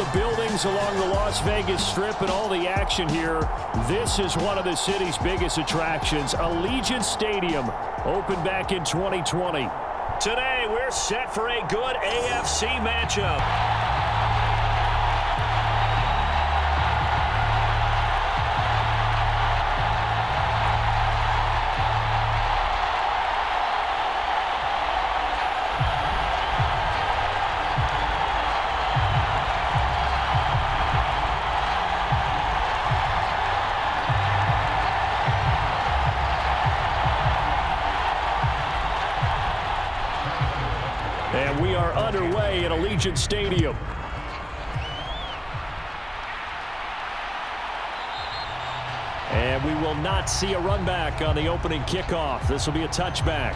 tall buildings along the Las Vegas Strip and all the action here. This is one of the city's biggest attractions. Allegiant Stadium opened back in 2020. Today, we're set for a good AFC matchup. And we are underway at Allegiant Stadium. And we will not see a run back on the opening kickoff. This will be a touchback.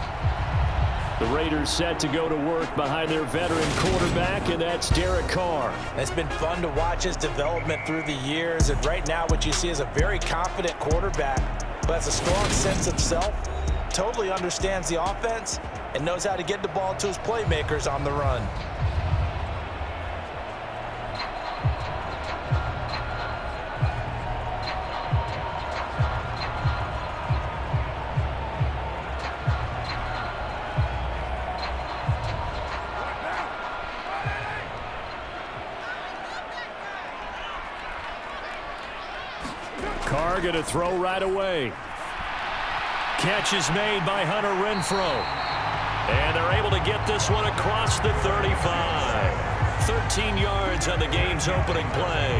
The Raiders set to go to work behind their veteran quarterback, and that's Derek Carr. It's been fun to watch his development through the years, and right now what you see is a very confident quarterback who has a strong sense of self, totally understands the offense, and knows how to get the ball to his playmakers on the run. Carr going to throw right away. Catch is made by Hunter Renfrow. And they're able to get this one across the 35. 13 yards on the game's opening play.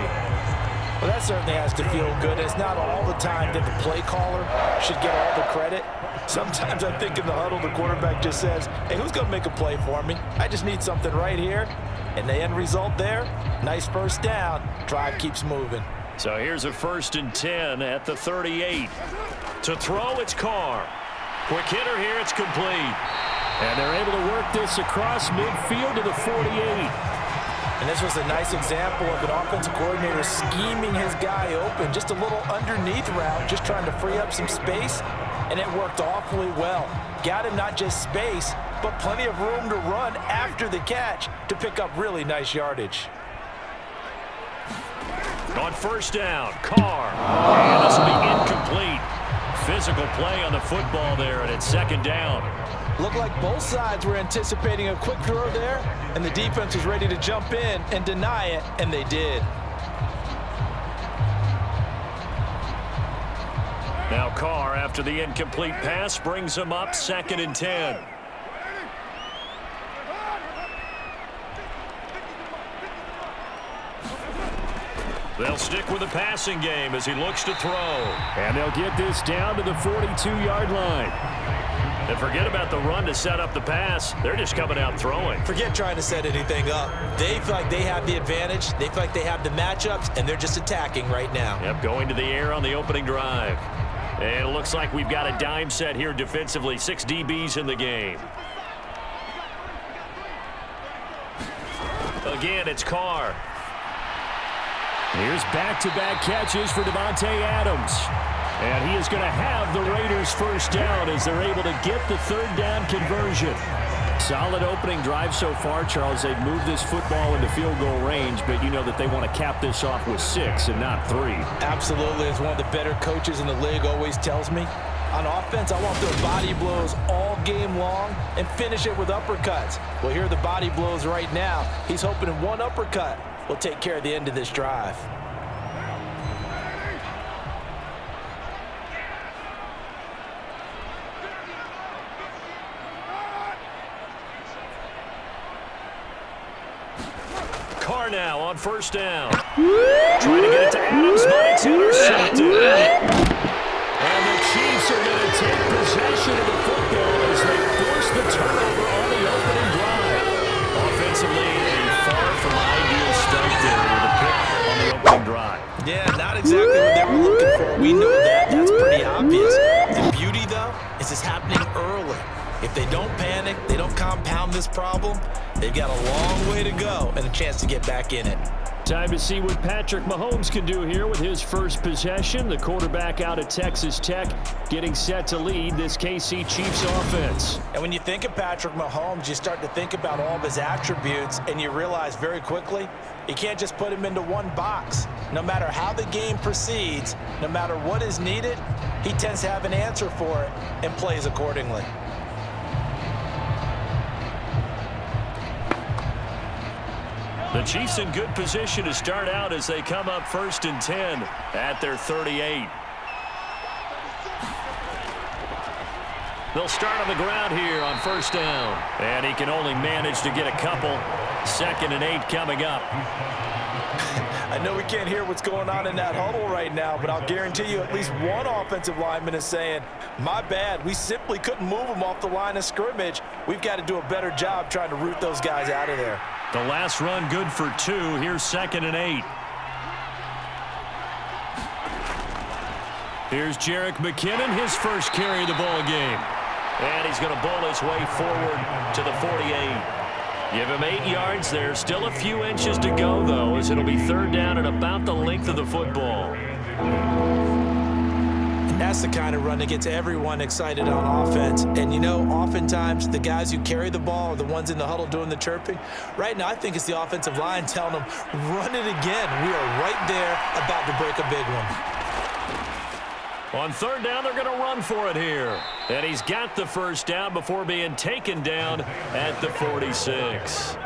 Well, that certainly has to feel good. It's not all the time that the play caller should get all the credit. Sometimes I think in the huddle, the quarterback just says, hey, who's going to make a play for me? I just need something right here. And the end result there, nice first down. Drive keeps moving. So here's a 1st and 10 at the 38. To throw, it's Carr. Quick hitter here, it's complete. And they're able to work this across midfield to the 48. And this was a nice example of an offensive coordinator scheming his guy open. Just a little underneath route, just trying to free up some space. And it worked awfully well. Got him not just space, but plenty of room to run after the catch to pick up really nice yardage. On 1st down, Carr. And this will be incomplete. Physical play on the football there, and it's 2nd down. Looked like both sides were anticipating a quick throw there, and the defense was ready to jump in and deny it, and they did. Now Carr, after the incomplete pass, brings him up 2nd and 10. They'll stick with the passing game as he looks to throw. And they'll get this down to the 42-yard line. And forget about the run to set up the pass. They're just coming out throwing. Forget trying to set anything up. They feel like they have the advantage. They feel like they have the matchups, and they're just attacking right now. Yep, going to the air on the opening drive. And it looks like we've got a dime set here defensively. 6 DBs in the game. Again, it's Carr. Here's back-to-back catches for Devontae Adams. And he is going to have the Raiders' 1st down as they're able to get the 3rd down conversion. Solid opening drive so far, Charles. They've moved this football into field goal range, but you know that they want to cap this off with 6 and not 3. Absolutely. As one of the better coaches in the league always tells me, on offense, I want their body blows all game long and finish it with uppercuts. Well, here are the body blows right now. He's hoping in one uppercut will take care of the end of this drive. Carr now on 1st down. Trying to get it to Adams, but it's intercepted. And the Chiefs are going to take possession of the football as they force the turnover on the opening drive. Offensively, a far from ideal start there with a pick on the opening drive. Yeah, not exactly what they were looking for. We know that. That's pretty obvious. The beauty, though, is it's happening early. If they don't panic, they don't compound this problem, they've got a long way to go and a chance to get back in it. Time to see what Patrick Mahomes can do here with his first possession. The quarterback out of Texas Tech getting set to lead this KC Chiefs offense. And when you think of Patrick Mahomes, you start to think about all of his attributes, and you realize very quickly you can't just put him into one box. No matter how the game proceeds, no matter what is needed, he tends to have an answer for it and plays accordingly. The Chiefs in good position to start out as they come up 1st and 10 at their 38. They'll start on the ground here on 1st down. And he can only manage to get a couple. 2nd and 8 coming up. I know we can't hear what's going on in that huddle right now, but I'll guarantee you at least one offensive lineman is saying, my bad, we simply couldn't move them off the line of scrimmage. We've got to do a better job trying to root those guys out of there. The last run good for 2. Here's 2nd and 8. Here's Jerick McKinnon, his first carry of the ball game. And he's going to bowl his way forward to the 48. Give him 8 yards there. Still a few inches to go, though, as it'll be 3rd down and about the length of the football. That's the kind of run that gets everyone excited on offense. And, you know, oftentimes the guys who carry the ball are the ones in the huddle doing the chirping. Right now, I think it's the offensive line telling them, run it again. We are right there about to break a big one. On 3rd down, they're going to run for it here. And he's got the 1st down before being taken down at the 46.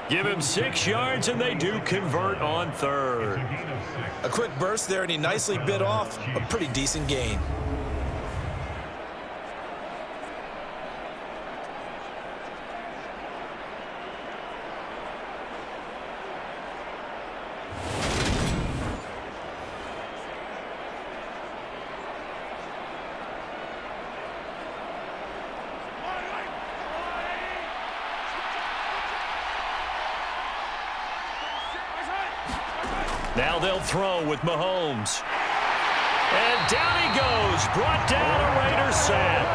Give him 6 yards, and they do convert on 3rd. A quick burst there, and he nicely bit off a pretty decent gain. Now they'll throw with Mahomes. And down he goes. Brought down a Raider sack.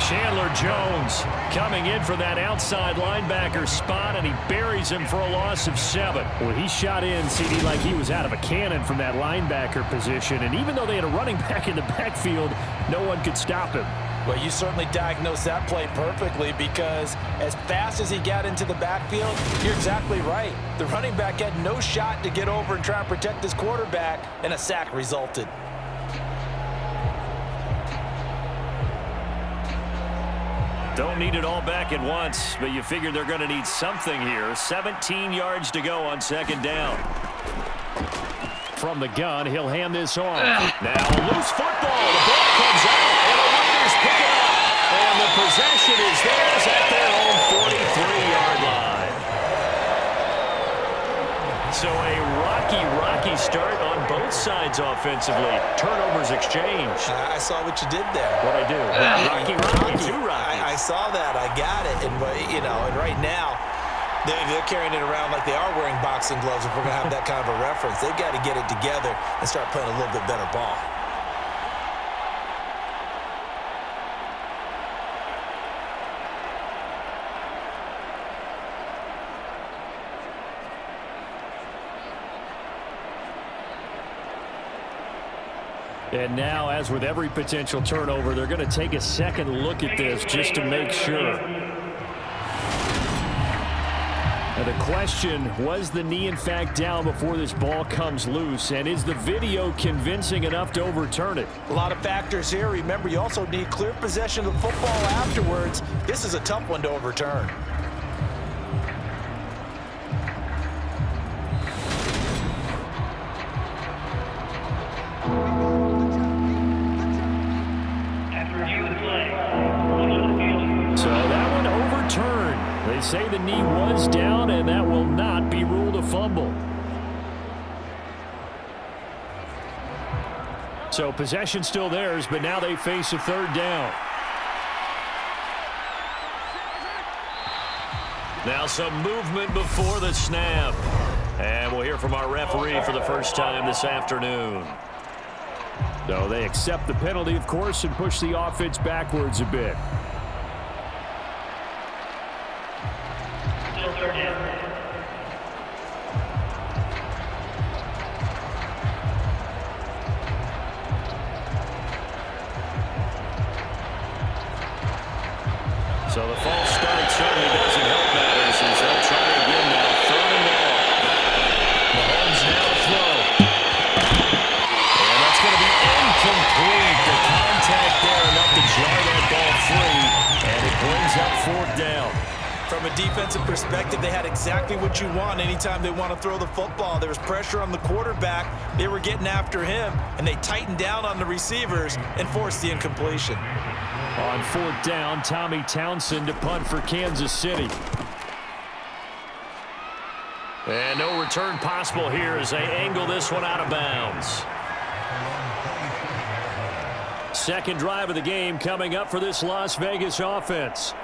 Chandler Jones coming in for that outside linebacker spot, and he buries him for a loss of 7. Well, he shot in, CD, like he was out of a cannon from that linebacker position. And even though they had a running back in the backfield, no one could stop him. Well, you certainly diagnosed that play perfectly, because as fast as he got into the backfield, you're exactly right. The running back had no shot to get over and try and protect his quarterback, and a sack resulted. Don't need it all back at once, but you figure they're going to need something here. 17 yards to go on 2nd down. From the gun, he'll hand this off. Now a loose football. The ball comes out, and the Raiders pick it up. And the possession is theirs at their own 43-yard line. So a rocky start on both sides offensively. Turnovers exchanged. I saw what you did there. What'd I do? Rocky. Two Rockies. I saw that. I got it. And, you know, and right now, they're carrying it around like they are wearing boxing gloves. If we're going to have that kind of a reference, they've got to get it together and start playing a little bit better ball. And now, as with every potential turnover, they're going to take a second look at this just to make sure. Now the question, was the knee in fact down before this ball comes loose? And is the video convincing enough to overturn it? A lot of factors here. Remember, you also need clear possession of the football afterwards. This is a tough one to overturn. They say the knee was down, and that will not be ruled a fumble. So possession still theirs, but now they face a 3rd down. Now some movement before the snap. And we'll hear from our referee for the first time this afternoon. So they accept the penalty, of course, and push the offense backwards a bit. defensive perspective, they had exactly what you want anytime they want to throw the football. There was pressure on the quarterback. They were getting after him, and they tightened down on the receivers and forced the incompletion. On fourth down, Tommy Townsend to punt for Kansas City. And no return possible here as they angle this one out of bounds. Second drive of the game coming up for this Las Vegas offense.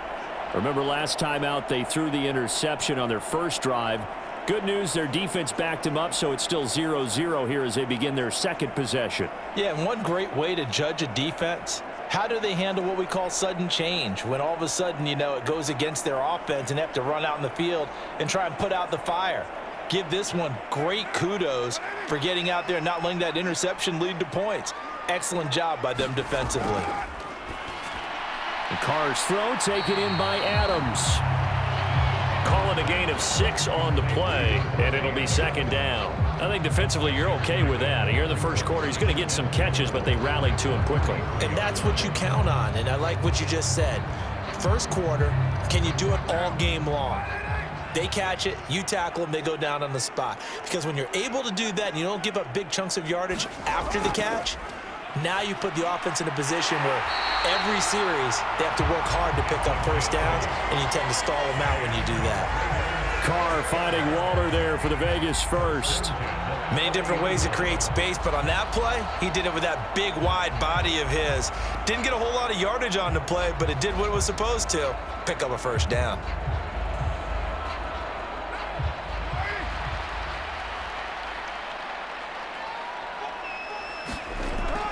Remember last time out they threw the interception on their first drive. Good news, their defense backed him up, so it's still 0-0 here as they begin their second possession. Yeah, and one great way to judge a defense, how do they handle what we call sudden change? When all of a sudden, you know, it goes against their offense and they have to run out in the field and try and put out the fire. Give this one great kudos for getting out there and not letting that interception lead to points. Excellent job by them defensively. The Carr's throw taken in by Adams. Calling a gain of 6 on the play, and it'll be second down. I think defensively you're okay with that. Here in the first quarter, he's going to get some catches, but they rallied to him quickly. And that's what you count on, and I like what you just said. First quarter, can you do it all game long? They catch it, you tackle them, they go down on the spot. Because when you're able to do that and you don't give up big chunks of yardage after the catch, now you put the offense in a position where every series they have to work hard to pick up first downs, and you tend to stall them out when you do that. Carr finding Waller there for the Vegas first. Many different ways to create space, but on that play, he did it with that big, wide body of his. Didn't get a whole lot of yardage on the play, but it did what it was supposed to, pick up a first down.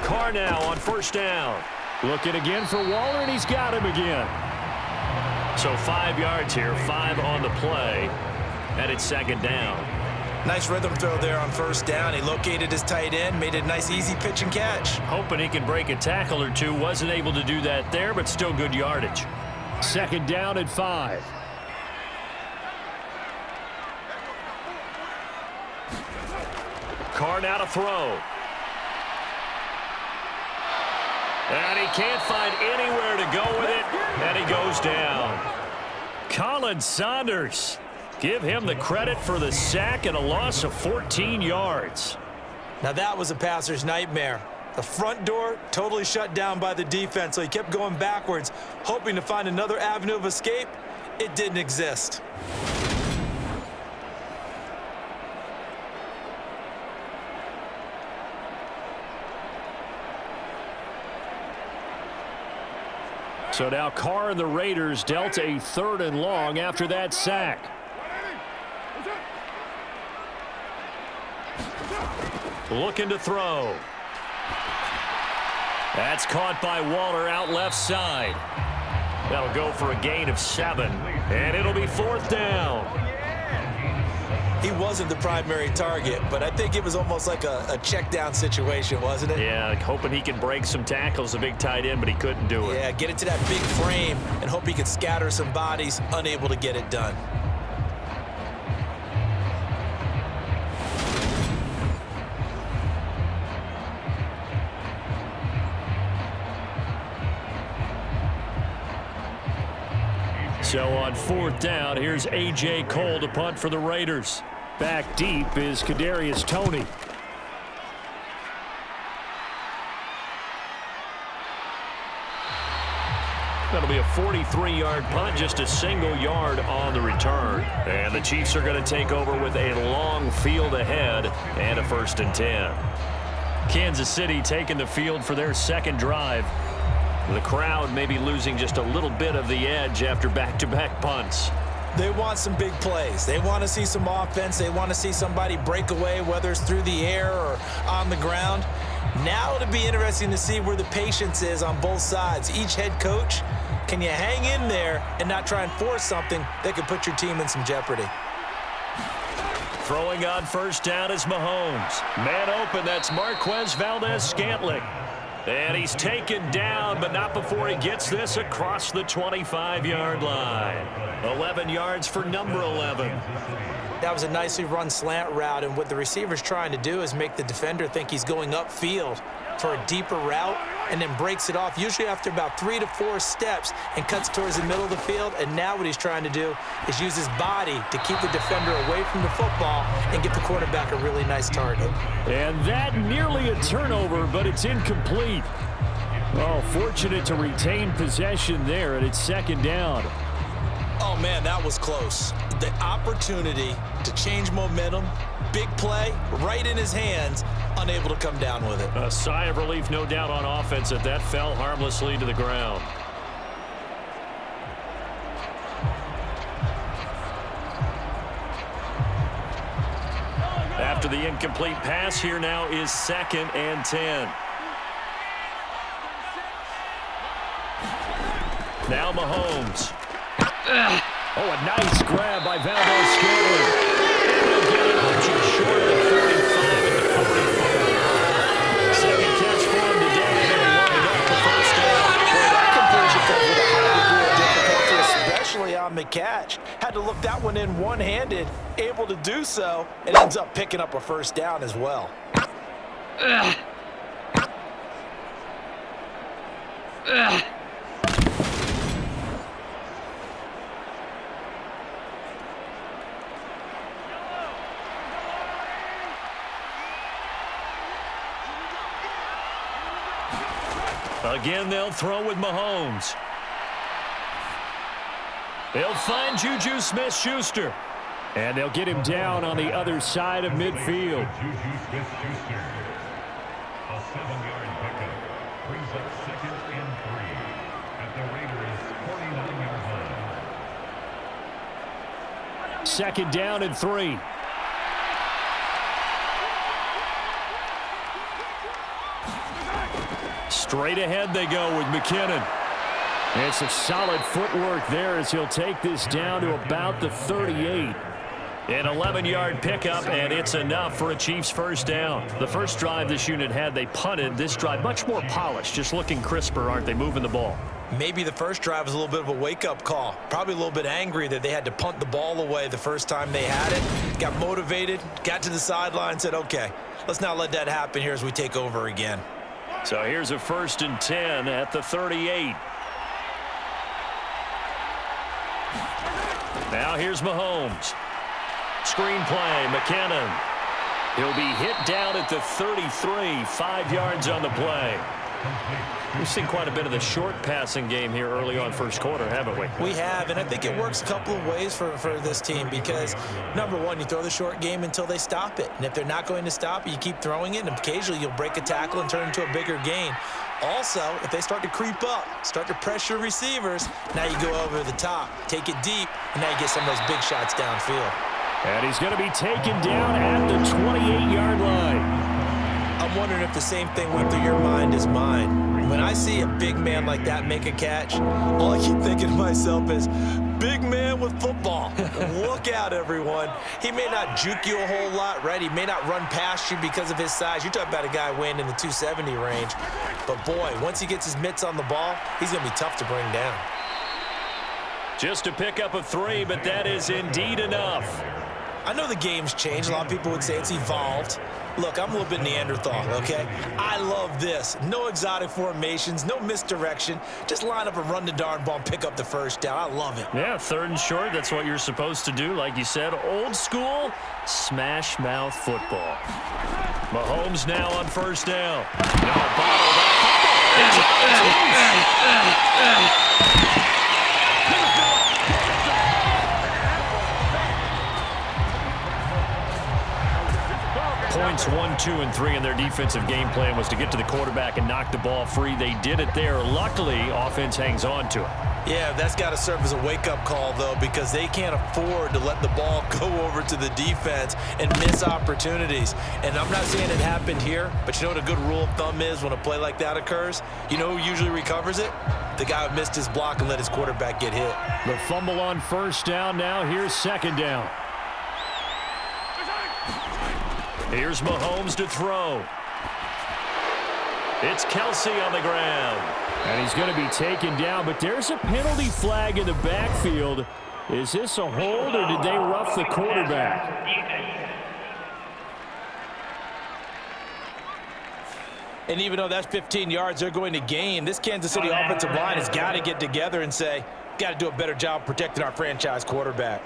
Carr now on first down. Looking again for Waller, and he's got him again. So 5 yards here, 5 on the play, and it's second down. Nice rhythm throw there on first down. He located his tight end, made a nice easy pitch and catch. Hoping he can break a tackle or two. Wasn't able to do that there, but still good yardage. Second down and 5. Carr now to throw. And he can't find anywhere to go with it, and he goes down. Colin Saunders. Give him the credit for the sack and a loss of 14 yards. Now that was a passer's nightmare. The front door totally shut down by the defense, so he kept going backwards, hoping to find another avenue of escape. It didn't exist. So now Carr and the Raiders dealt a 3rd and long after that sack. Looking to throw. That's caught by Waller out left side. That'll go for a gain of 7, and it'll be 4th down. He wasn't the primary target, but I think it was almost like a check down situation, wasn't it? Yeah, hoping he can break some tackles, a big tight end, but he couldn't do it. Yeah, get it to that big frame and hope he could scatter some bodies, unable to get it done. So on 4th down, here's A.J. Cole to punt for the Raiders. Back deep is Kadarius Toney. That'll be a 43-yard punt, just a single yard on the return. And the Chiefs are going to take over with a long field ahead and a 1st and 10. Kansas City taking the field for their second drive. The crowd may be losing just a little bit of the edge after back-to-back punts. They want some big plays. They want to see some offense. They want to see somebody break away, whether it's through the air or on the ground. Now it'll be interesting to see where the patience is on both sides. Each head coach, can you hang in there and not try and force something that could put your team in some jeopardy? Throwing on first down is Mahomes. Man open, that's Marquez Valdez-Scantling. And he's taken down, but not before he gets this across the 25-yard line. 11 yards for number 11. That was a nicely run slant route, and what the receiver's trying to do is make the defender think he's going upfield for a deeper route, and then breaks it off, usually after about 3 to 4 steps, and cuts towards the middle of the field. And now what he's trying to do is use his body to keep the defender away from the football and get the quarterback a really nice target. And that nearly a turnover, but it's incomplete. Oh, fortunate to retain possession there, and it's second down. Oh, man, that was close. The opportunity to change momentum, big play, right in his hands, unable to come down with it. A sigh of relief, no doubt, on offense that that fell harmlessly to the ground. After the incomplete pass, here now is 2nd and 10. Now Mahomes. Oh, a nice grab by Valdez-Scantling. And they'll get it just short of the 35 and the 44. Second catch for him today, and they'll wind up the first down. Well, that conversion comes with a high degree of difficulty, especially on the catch. Had to look that one in one-handed, able to do so, and ends up picking up a first down as well. Again, they'll throw with Mahomes. They'll find Juju Smith-Schuster. And they'll get him down on the other side of midfield. Juju Smith-Schuster. A 7-yard pickup brings up 2nd and 3 at the Raiders' 49-yard line. Second down and 3. Straight ahead they go with McKinnon. And some solid footwork there as he'll take this down to about the 38. An 11-yard pickup, and it's enough for a Chiefs first down. The first drive this unit had, they punted. This drive, much more polished, just looking crisper, aren't they, moving the ball? Maybe the first drive was a little bit of a wake-up call. Probably a little bit angry that they had to punt the ball away the first time they had it. Got motivated, got to the sideline, said, okay, let's not let that happen here as we take over again. So here's a 1st and 10 at the 38. Now here's Mahomes. Screen play, McKinnon. He'll be hit down at the 33, 5 yards on the play. We've seen quite a bit of the short passing game here early on first quarter, haven't we? We have, and I think it works a couple of ways for this team because, number one, you throw the short game until they stop it. And if they're not going to stop it, you keep throwing it, and occasionally you'll break a tackle and turn it into a bigger gain. Also, if they start to creep up, start to pressure receivers, now you go over the top, take it deep, and now you get some of those big shots downfield. And he's going to be taken down at the 28-yard line. I'm wondering if the same thing went through your mind as mine. When I see a big man like that make a catch, all I keep thinking to myself is, big man with football. Look out, everyone. He may not juke you a whole lot, right? He may not run past you because of his size. You're talking about a guy weighing in the 270 range. But, boy, once he gets his mitts on the ball, he's going to be tough to bring down. Just a pickup of 3, but that is indeed enough. I know the game's changed. A lot of people would say it's evolved. Look, I'm a little bit Neanderthal, okay? I love this. No exotic formations, no misdirection. Just line up and run the darn ball and pick up the first down. I love it. Yeah, 3rd and short, that's what you're supposed to do. Like you said, old school, smash mouth football. Mahomes now on first down. No, bottled up. Points 1, 2, and 3 in their defensive game plan was to get to the quarterback and knock the ball free. They did it there. Luckily, offense hangs on to it. Yeah, that's got to serve as a wake-up call, though, because they can't afford to let the ball go over to the defense and miss opportunities. And I'm not saying it happened here, but you know what a good rule of thumb is when a play like that occurs? You know who usually recovers it? The guy who missed his block and let his quarterback get hit. The fumble on first down now. Here's second down. Here's Mahomes to throw. It's Kelsey on the ground. And he's going to be taken down, but there's a penalty flag in the backfield. Is this a hold, or did they rough the quarterback? And even though that's 15 yards they're going to gain, this Kansas City offensive line has got to get together and say, got to do a better job protecting our franchise quarterback.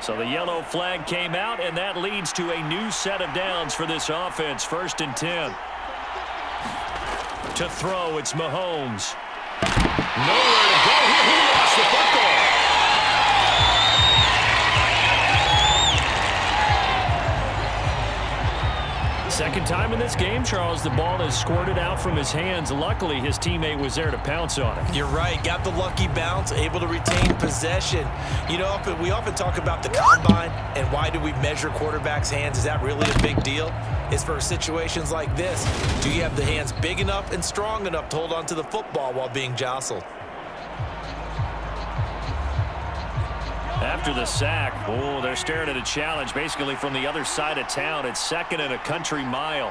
So the yellow flag came out, and that leads to a new set of downs for this offense. 1st and 10. To throw, it's Mahomes. Nowhere to go here. He lost the football. Second time in this game, Charles, the ball has squirted out from his hands. Luckily, his teammate was there to pounce on it. You're right. Got the lucky bounce, able to retain possession. You know, we often talk about the combine and why do we measure quarterbacks' hands. Is that really a big deal? It's for situations like this. Do you have the hands big enough and strong enough to hold on to the football while being jostled? After the sack, oh, they're staring at a challenge basically from the other side of town. It's 2nd and a country mile.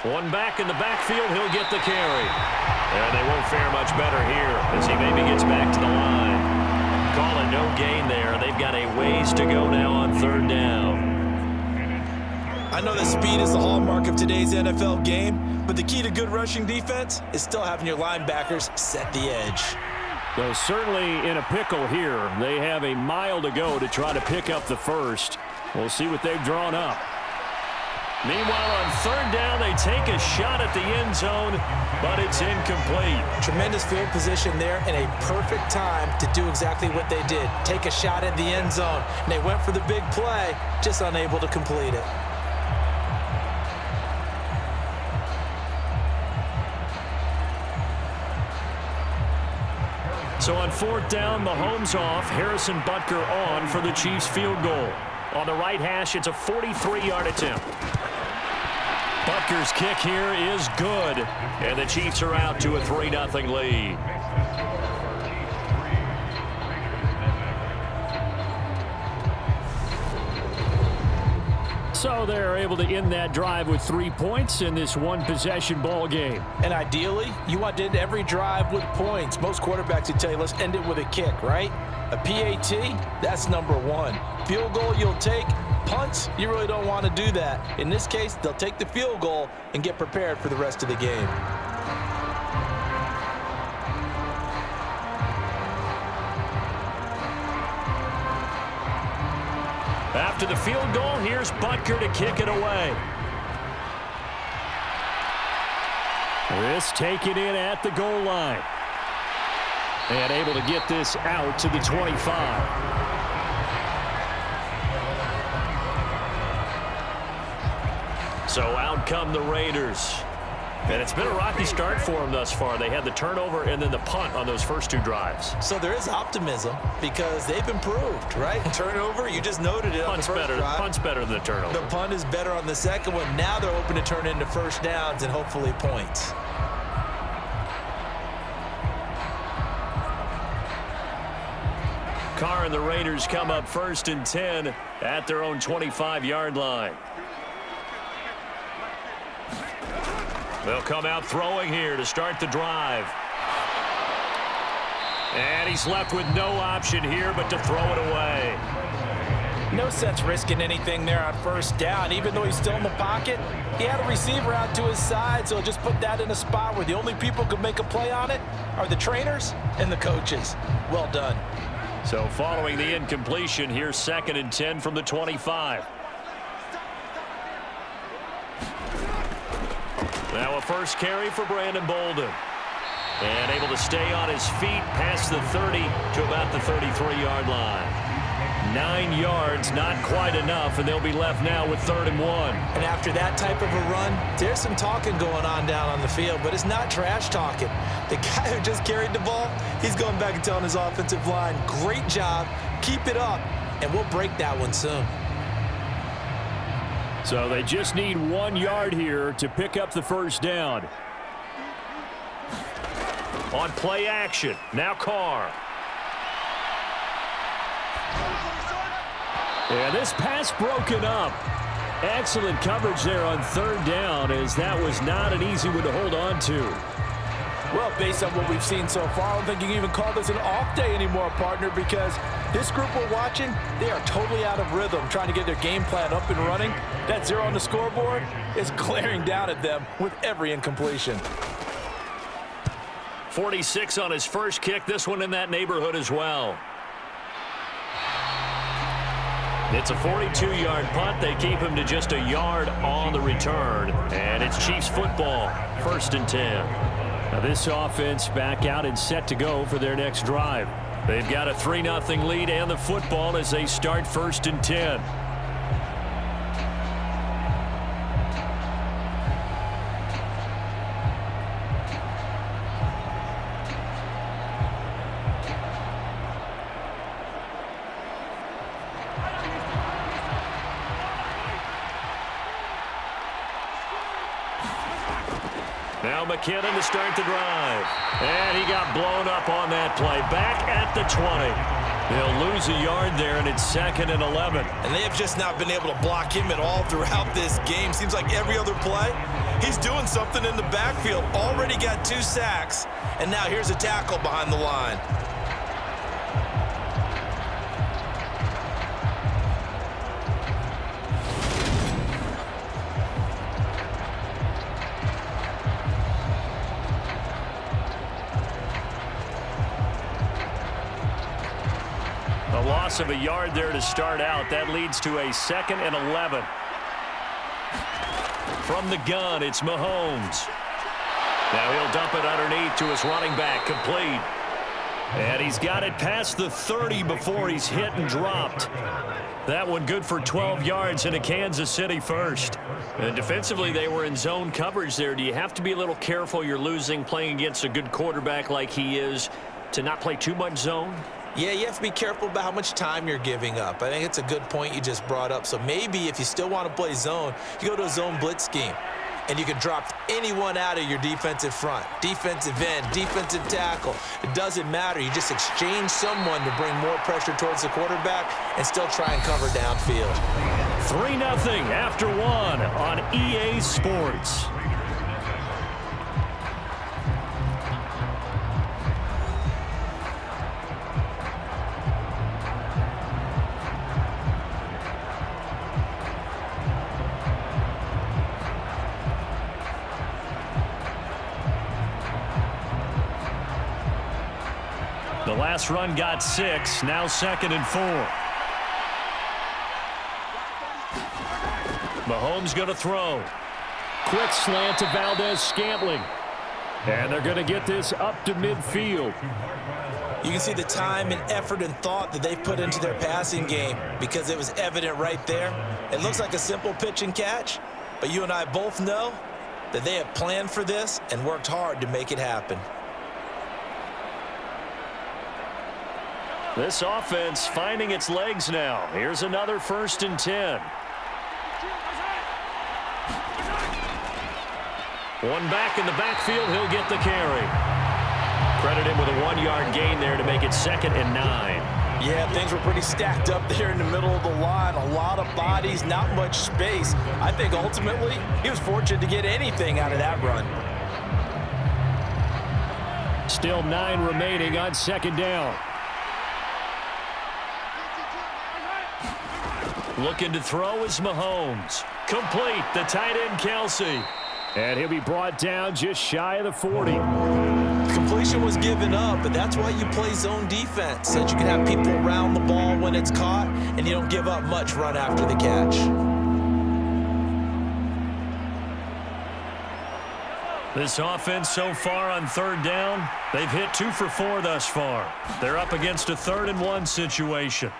One back in the backfield, he'll get the carry. And they won't fare much better here as he maybe gets back to the line. Calling no gain there. They've got a ways to go now on 3rd down. I know that speed is the hallmark of today's NFL game, but the key to good rushing defense is still having your linebackers set the edge. So certainly in a pickle here. They have a mile to go to try to pick up the first. We'll see what they've drawn up. Meanwhile, on 3rd down, they take a shot at the end zone, but it's incomplete. Tremendous field position there and a perfect time to do exactly what they did. Take a shot at the end zone. And they went for the big play, just unable to complete it. So on 4th down, Mahomes off, Harrison Butker on for the Chiefs field goal. On the right hash, it's a 43-yard attempt. Butker's kick here is good, and the Chiefs are out to a 3-0 lead. So they're able to end that drive with 3 points in this one-possession ball game. And ideally, you want to end every drive with points. Most quarterbacks would tell you, let's end it with a kick, right? A PAT, that's number 1. Field goal you'll take. Punts, you really don't want to do that. In this case, they'll take the field goal and get prepared for the rest of the game. After the field goal, here's Butker to kick it away. This taken in at the goal line. And able to get this out to the 25. So out come the Raiders. And it's been a rocky start for them thus far. They had the turnover and then the punt on those first 2 drives. So there is optimism because they've improved, right? Turnover, you just noted it on the first drive. Punt's better than the turnover. The punt is better on the second one. Now they're open to turn into first downs and hopefully points. Carr and the Raiders come up 1st and 10 at their own 25-yard line. They'll come out throwing here to start the drive. And he's left with no option here but to throw it away. No sense risking anything there on first down. Even though he's still in the pocket, he had a receiver out to his side, so just put that in a spot where the only people who could make a play on it are the trainers and the coaches. Well done. So following the incompletion, here's 2nd and 10 from the 25. Now a first carry for Brandon Bolden. And able to stay on his feet past the 30 to about the 33-yard line. 9 yards, not quite enough, and they'll be left now with 3rd and 1. And after that type of a run, there's some talking going on down on the field, but it's not trash talking. The guy who just carried the ball, he's going back and telling his offensive line, great job, keep it up, and we'll break that one soon. So they just need 1 yard here to pick up the first down. On play action, now Carr. And this pass broken up. Excellent coverage there on 3rd down, as that was not an easy one to hold on to. Well, based on what we've seen so far, I don't think you can even call this an off day anymore, partner, because this group we're watching, they are totally out of rhythm, trying to get their game plan up and running. That 0 on the scoreboard is glaring down at them with every incompletion. 46 on his first kick, this one in that neighborhood as well. It's a 42-yard punt. They keep him to just a yard on the return. And it's Chiefs football, 1st and 10. Now this offense back out and set to go for their next drive. They've got a 3-0 lead and the football as they start 1st and 10. Now McKinnon to start the drive. And he got blown up on that play. Back at the 20. They'll lose a yard there, and it's 2nd and 11. And they have just not been able to block him at all throughout this game. Seems like every other play, he's doing something in the backfield. Already got 2 sacks, and now here's a tackle behind the line. A loss of a yard there to start out. That leads to a 2nd and 11. From the gun, it's Mahomes. Now he'll dump it underneath to his running back, complete. And he's got it past the 30 before he's hit and dropped. That one good for 12 yards in a Kansas City first. And defensively, they were in zone coverage there. Do you have to be a little careful? You're losing playing against a good quarterback like he is to not play too much zone? Yeah, you have to be careful about how much time you're giving up. I think it's a good point you just brought up. So maybe if you still want to play zone, you go to a zone blitz scheme. And you can drop anyone out of your defensive front. Defensive end, defensive tackle. It doesn't matter. You just exchange someone to bring more pressure towards the quarterback and still try and cover downfield. 3-0 after 1 on EA Sports. The last run got 6, now 2nd and 4. Mahomes going to throw. Quick slant to Valdez-Scantling. And they're going to get this up to midfield. You can see the time and effort and thought that they've put into their passing game because it was evident right there. It looks like a simple pitch and catch, but you and I both know that they have planned for this and worked hard to make it happen. This offense finding its legs now. Here's another 1st and 10. One back in the backfield, he'll get the carry. Credit him with a 1-yard gain there to make it 2nd and 9. Yeah, things were pretty stacked up there in the middle of the line. A lot of bodies, not much space. I think ultimately he was fortunate to get anything out of that run. Still 9 remaining on 2nd down. Looking to throw is Mahomes. Complete, the tight end Kelsey. And he'll be brought down just shy of the 40. Completion was given up, but that's why you play zone defense, so that you can have people around the ball when it's caught, and you don't give up much run after the catch. This offense so far on 3rd down, they've hit 2 for 4 thus far. They're up against a 3rd and 1 situation.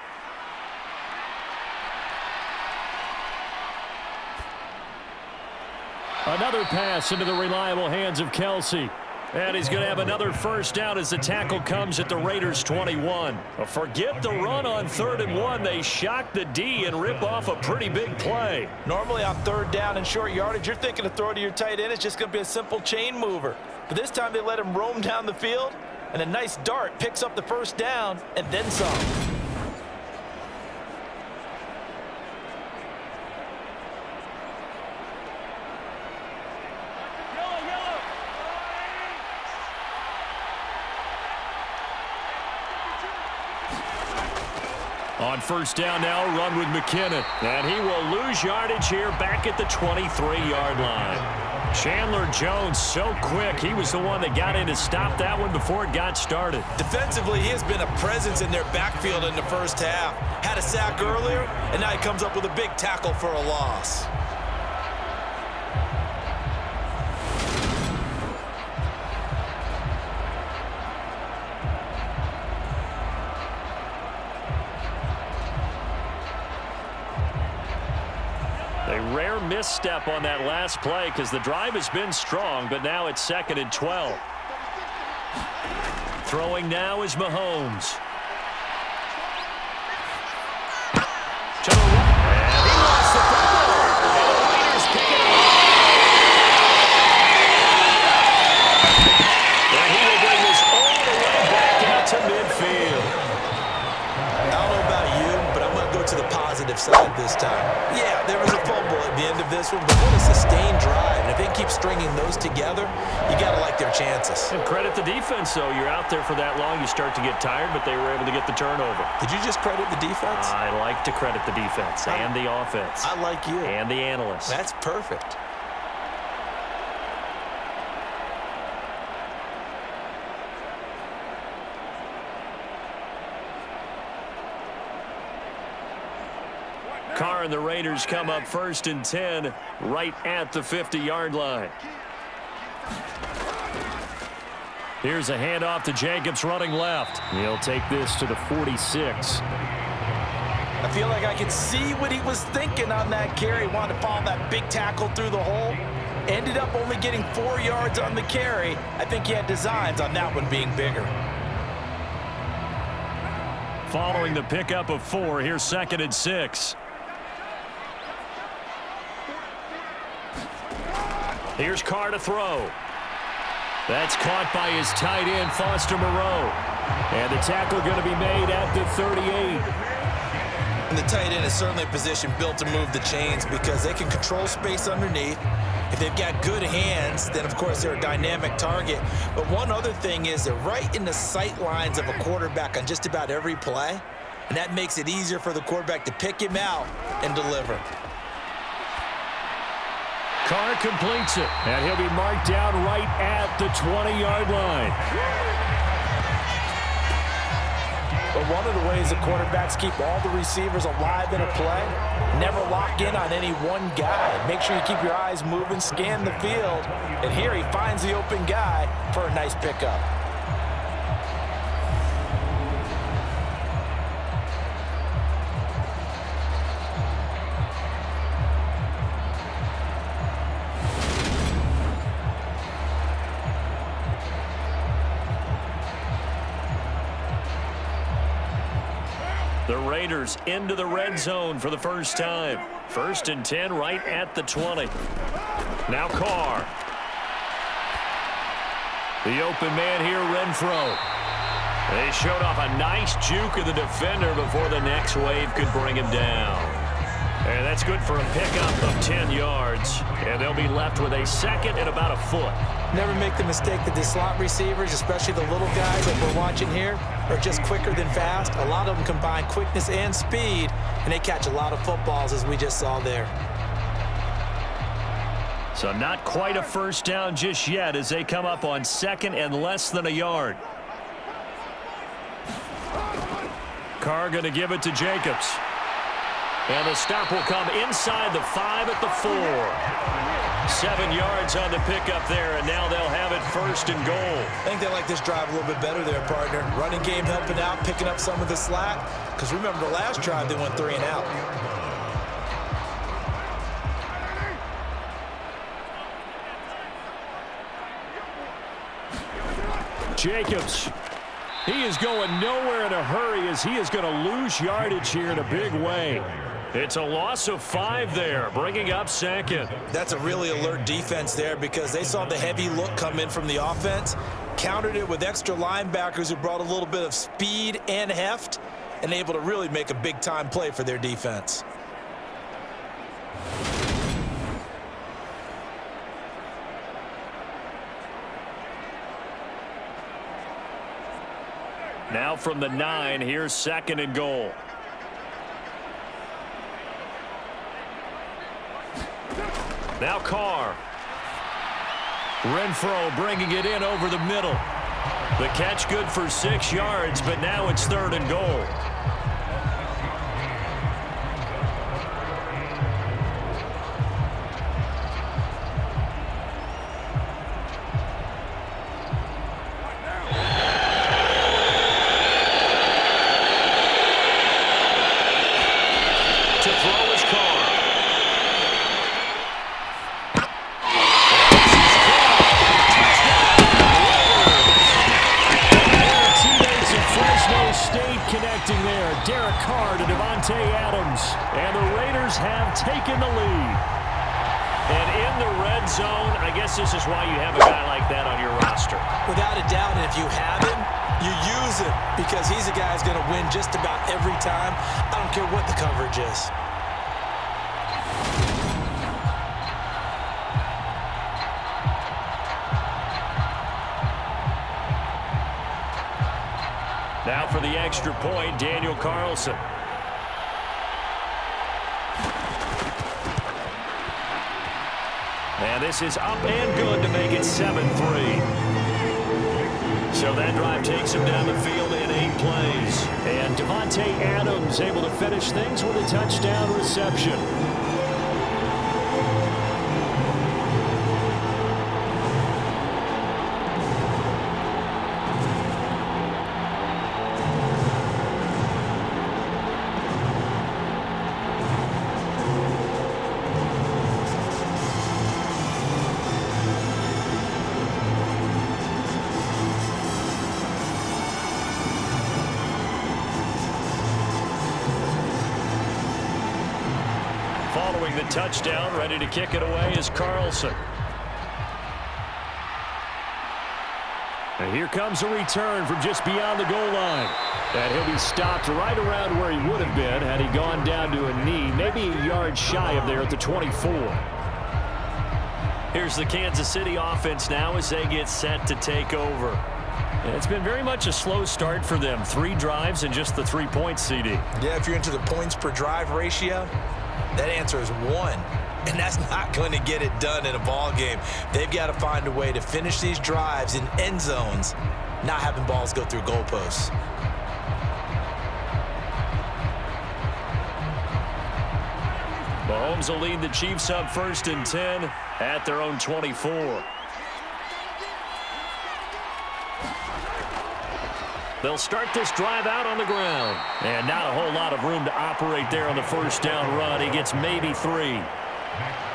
Another pass into the reliable hands of Kelsey. And he's going to have another 1st down as the tackle comes at the Raiders' 21. Forget the run on 3rd and 1. They shock the D and rip off a pretty big play. Normally on 3rd down and short yardage, you're thinking to throw to your tight end. It's just going to be a simple chain mover. But this time they let him roam down the field, and a nice dart picks up the 1st down and then some. On first down now, run with McKinnon. And he will lose yardage here back at the 23-yard line. Chandler Jones so quick. He was the one that got in to stop that one before it got started. Defensively, he has been a presence in their backfield in the first half. Had a sack earlier, and now he comes up with a big tackle for a loss. A rare misstep on that last play because the drive has been strong, but now it's 2nd and 12. Throwing now is Mahomes. To the right. And he lost the football. And the Raiders pick it up. And he will bring this all the way back out to midfield. I don't know about you, but I'm going to go to the positive side this time. Yeah, there was a fumble at the end of this one, but what a sustained drive. And if they keep stringing those together, you got to like their chances. And credit the defense, though. You're out there for that long, you start to get tired, but they were able to get the turnover. Did you just credit the defense? I like to credit the defense and the offense. I like you. And the analysts. That's perfect. Carr and the Raiders come up 1st and 10 right at the 50-yard line. Here's a handoff to Jacobs running left. He'll take this to the 46. I feel like I could see what he was thinking on that carry. Wanted to follow that big tackle through the hole. Ended up only getting 4 yards on the carry. I think he had designs on that one being bigger. Following the pickup of 4, here's 2nd and 6. Here's Carr to throw. That's caught by his tight end, Foster Moreau. And the tackle going to be made at the 38. And the tight end is certainly a position built to move the chains because they can control space underneath. If they've got good hands, then, of course, they're a dynamic target. But one other thing is they're right in the sight lines of a quarterback on just about every play. And that makes it easier for the quarterback to pick him out and deliver. Carr completes it, and he'll be marked down right at the 20-yard line. But one of the ways the quarterbacks keep all the receivers alive in a play, never lock in on any one guy. Make sure you keep your eyes moving, scan the field, and here he finds the open guy for a nice pickup. The Raiders into the red zone for the first time. 1st and 10 right at the 20. Now Carr. The open man here, Renfro. They showed off a nice juke of the defender before the next wave could bring him down. And that's good for a pickup of 10 yards. And they'll be left with a 2nd and about a foot. Never make the mistake that the slot receivers, especially the little guys like we're watching here, are just quicker than fast. A lot of them combine quickness and speed, and they catch a lot of footballs, as we just saw there. So not quite a first down just yet as they come up on 2nd and less than a yard. Carr going to give it to Jacobs. And the stop will come inside the 5 at the 4. 7 yards on the pickup there, and now they'll have it 1st and goal. I think they like this drive a little bit better there, partner. Running game helping out, picking up some of the slack. Because remember the last drive, they went 3 and out. Jacobs. He is going nowhere in a hurry as he is going to lose yardage here in a big way. It's a loss of 5 there, bringing up 2nd. That's a really alert defense there because they saw the heavy look come in from the offense, countered it with extra linebackers who brought a little bit of speed and heft, and able to really make a big-time play for their defense. Now from the 9, here's 2nd and goal. Now Carr. Renfro bringing it in over the middle. The catch good for 6 yards, but now it's 3rd and goal. To throw is Carr. Connecting there, Derek Carr to Devontae Adams, and the Raiders have taken the lead. And in the red zone, I guess this is why you have a guy like that on your roster. Without a doubt, and if you have him, you use him because he's a guy who's going to win just about every time. I don't care what the coverage is. Now for the extra point, Daniel Carlson. And this is up and good to make it 7-3. So that drive takes him down the field in 8 plays. And Devontae Adams able to finish things with a touchdown reception. Following the touchdown, ready to kick it away is Carlson. And here comes a return from just beyond the goal line. And he'll be stopped right around where he would have been had he gone down to a knee, maybe a yard shy of there at the 24. Here's the Kansas City offense now as they get set to take over. And it's been very much a slow start for them. 3 drives and just the 3 points, CD. Yeah, if you're into the points per drive ratio, that answer is 1. And that's not going to get it done in a ball game. They've got to find a way to finish these drives in end zones, not having balls go through goalposts. Mahomes will lead the Chiefs up 1st and 10 at their own 24. They'll start this drive out on the ground. And not a whole lot of room to operate there on the 1st down run. He gets maybe 3.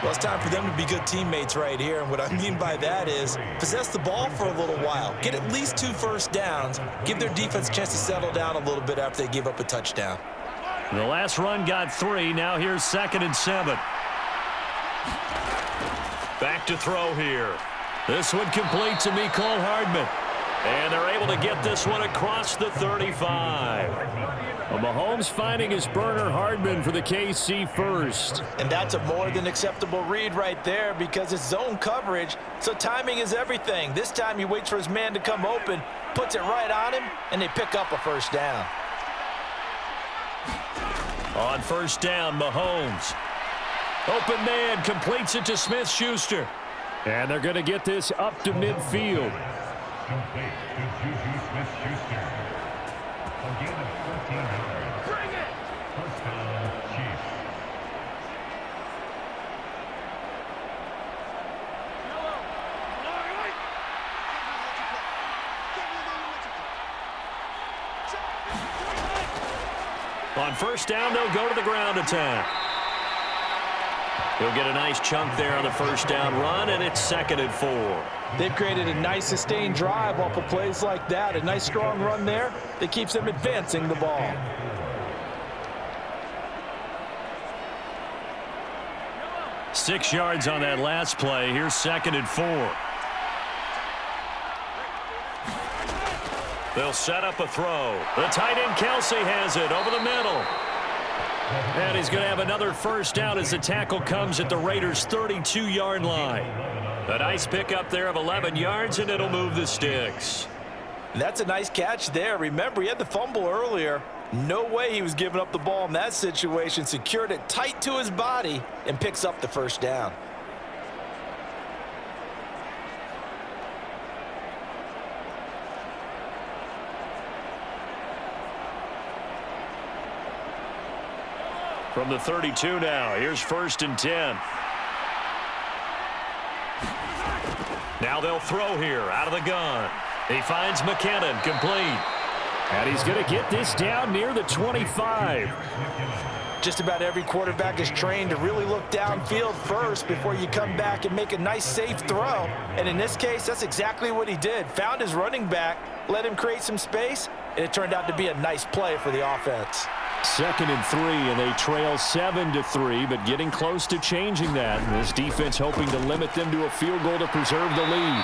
Well, it's time for them to be good teammates right here. And what I mean by that is possess the ball for a little while. Get at least 2 first downs. Give their defense a chance to settle down a little bit after they give up a touchdown. The last run got 3. Now here's 2nd and 7. Back to throw here. This one complete to Mecole Hardman. And they're able to get this one across the 35. Well, Mahomes finding his burner Hardman for the KC first. And that's a more than acceptable read right there because it's zone coverage, so timing is everything. This time he waits for his man to come open, puts it right on him, and they pick up a 1st down. On 1st down, Mahomes. Open man completes it to Smith-Schuster. And they're going to get this up to midfield. Complete to Juju Smith-Schuster. A gain of 14 yards. Bring it! 1st down, Chiefs. On 1st down, they'll go to the ground attack. He'll get a nice chunk there on the 1st down run, and it's 2nd and 4. They've created a nice sustained drive off of plays like that. A nice strong run there that keeps them advancing the ball. Six yards on that last play. Here's 2nd and 4. They'll set up a throw. The tight end Kelsey has it over the middle. And he's going to have another 1st down as the tackle comes at the Raiders' 32-yard line. A nice pickup there of 11 yards, and it'll move the sticks. That's a nice catch there. Remember, he had the fumble earlier. No way he was giving up the ball in that situation. Secured it tight to his body and picks up the 1st down. From the 32 now, here's 1st and 10. Now they'll throw here out of the gun. He finds McKinnon, complete. And he's going to get this down near the 25. Just about every quarterback is trained to really look downfield first before you come back and make a nice, safe throw. And in this case, that's exactly what he did. Found his running back, let him create some space, and it turned out to be a nice play for the offense. 2nd and 3, and they trail 7-3, but getting close to changing that. And this defense hoping to limit them to a field goal to preserve the lead.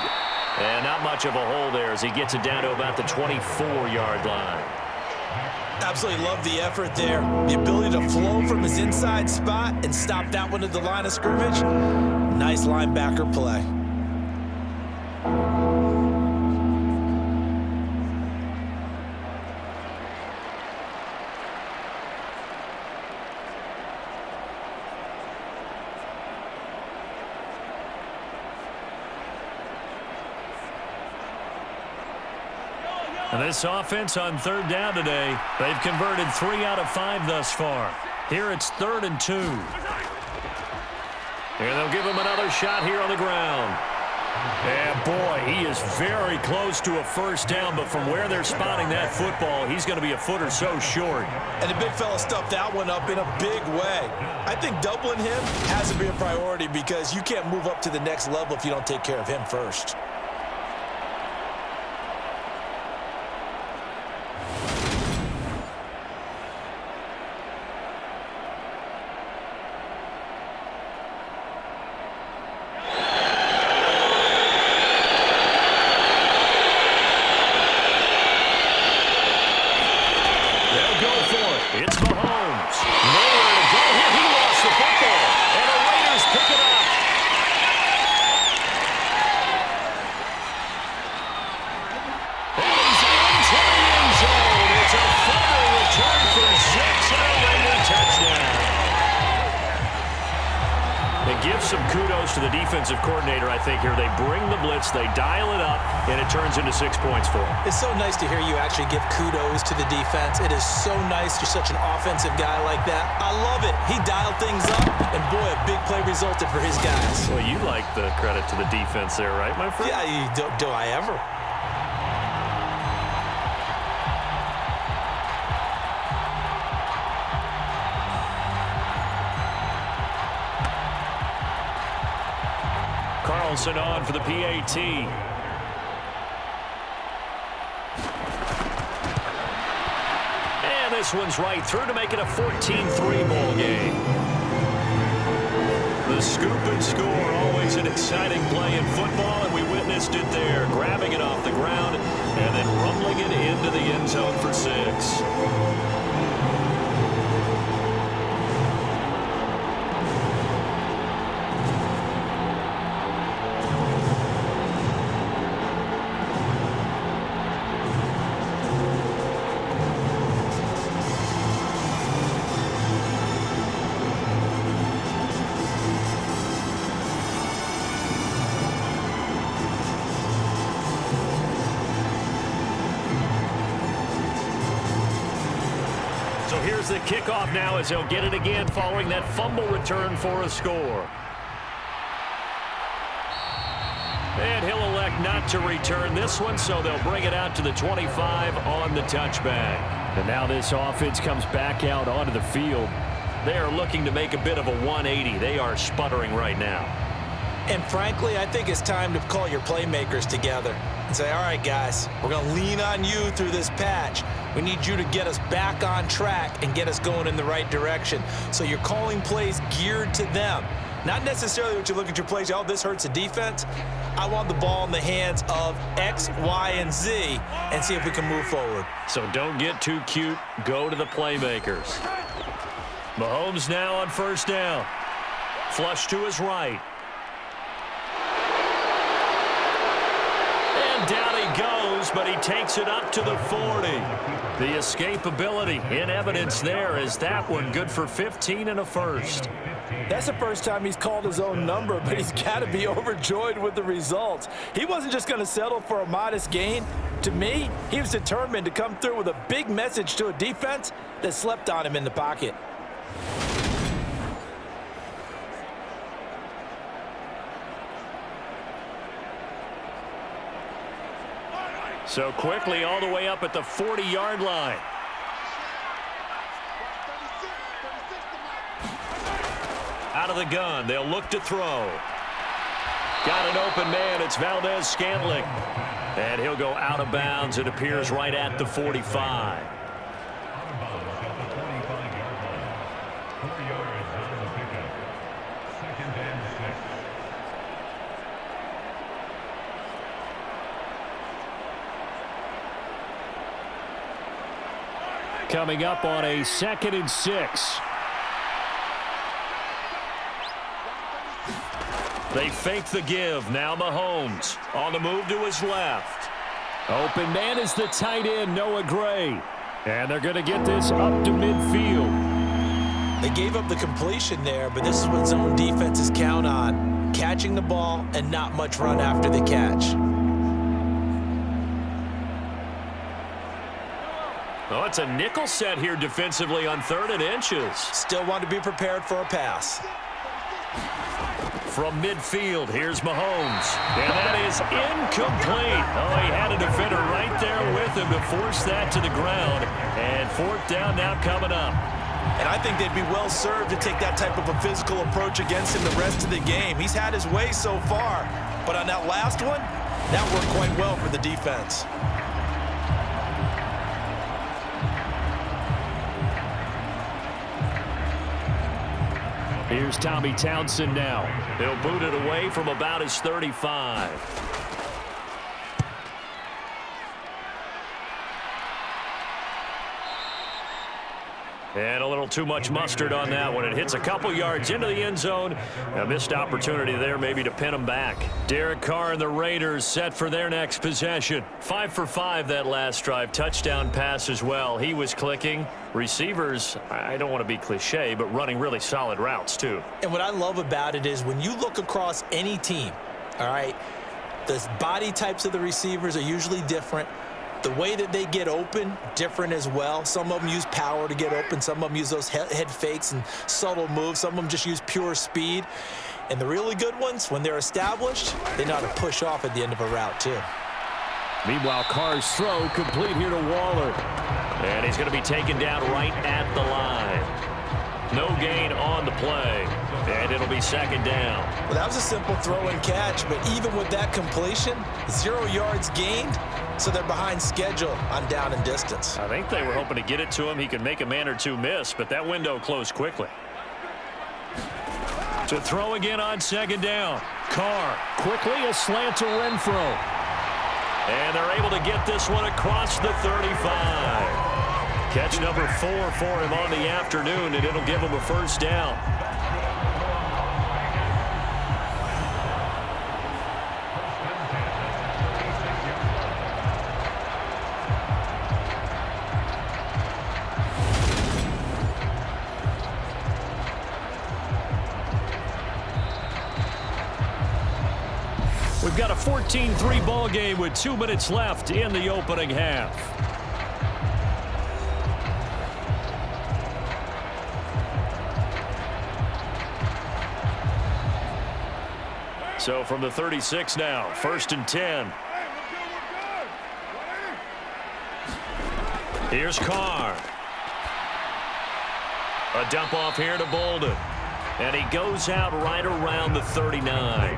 And not much of a hole there as he gets it down to about the 24-yard line. Absolutely love the effort there. The ability to flow from his inside spot and stop that one at the line of scrimmage. Nice linebacker play. And this offense on 3rd down today, they've converted 3 out of 5 thus far. Here it's 3rd and 2. And they'll give him another shot here on the ground. And boy, he is very close to a 1st down, but from where they're spotting that football, he's going to be a foot or so short. And the big fella stuffed that one up in a big way. I think doubling him has to be a priority because you can't move up to the next level if you don't take care of him first. It's Mahomes. Nowhere to go here. He lost the football. And the Raiders pick it up. And he's into the end zone. It's a fumble return for 6 and a Raider touchdown. It gives some kudos to the defensive coordinator, I think, here. They bring the blitz, they dial it up, and it turns into 6 points for them. It's so nice to hear you actually give kudos to the defense. It is so nice you're such an offensive guy like that. I love it. He dialed things up, and boy, a big play resulted for his guys. Well, you like the credit to the defense there, right, my friend? Yeah, do I ever? Carlson on for the PAT. And this one's right through to make it a 14-3 ball game. The scoop and score, always an exciting play in football, and we witnessed it there, grabbing it off the ground and then rumbling it into the end zone for 6. So here's the kickoff now as he'll get it again following that fumble return for a score. And he'll elect not to return this one, so they'll bring it out to the 25 on the touchback. And now this offense comes back out onto the field. They are looking to make a bit of a 180. They are sputtering right now. And frankly, I think it's time to call your playmakers together and say, all right, guys, we're going to lean on you through this patch. We need you to get us back on track and get us going in the right direction. So you're calling plays geared to them. Not necessarily what you look at your plays, oh, this hurts the defense. I want the ball in the hands of X, Y, and Z and see if we can move forward. So don't get too cute. Go to the playmakers. Mahomes now on 1st down. Flush to his right. And down he goes, but he takes it up to the 40. The escapability in evidence there is that one good for 15 and a first. That's the first time he's called his own number, but he's got to be overjoyed with the results. He wasn't just going to settle for a modest gain. To me, he was determined to come through with a big message to a defense that slept on him in the pocket. So quickly all the way up at the 40-yard line. Out of the gun, they'll look to throw. Got an open man, it's Valdez-Scantling. And he'll go out of bounds, it appears right at the 45. Coming up on a 2nd and 6. They fake the give. Now Mahomes on the move to his left. Open man is the tight end, Noah Gray. And they're going to get this up to midfield. They gave up the completion there, but this is what zone defenses count on. Catching the ball and not much run after the catch. Oh, it's a nickel set here defensively on 3rd and inches. Still want to be prepared for a pass. From midfield, here's Mahomes. And that is incomplete. Oh, he had a defender right there with him to force that to the ground. And 4th down now coming up. And I think they'd be well served to take that type of a physical approach against him the rest of the game. He's had his way so far. But on that last one, that worked quite well for the defense. Here's Tommy Townsend now. He'll boot it away from about his 35. And a little too much mustard on that one. It hits a couple yards into the end zone. A missed opportunity there maybe to pin him back. Derek Carr and the Raiders set for their next possession. 5 for 5 that last drive. Touchdown pass as well. He was clicking. Receivers, I don't want to be cliche, but running really solid routes too. And what I love about it is when you look across any team, all right, the body types of the receivers are usually different. The way that they get open, different as well. Some of them use power to get open. Some of them use those head fakes and subtle moves. Some of them just use pure speed. And the really good ones, when they're established, they know how to push off at the end of a route too. Meanwhile, Carr's throw complete here to Waller. And he's going to be taken down right at the line. No gain on the play. And it'll be 2nd down. Well, that was a simple throw and catch, but even with that completion, 0 yards gained. So they're behind schedule on down and distance. I think they were hoping to get it to him. He could make a man or two miss, but that window closed quickly. To throw again on 2nd down. Carr quickly a slant to Renfro. And they're able to get this one across the 35. Catch number 4 for him on the afternoon, and it'll give him a 1st down. We've got a 14-3 ball game with 2 minutes left in the opening half. So from the 36 now, 1st and 10. Here's Carr. A dump off here to Bolden. And he goes out right around the 39.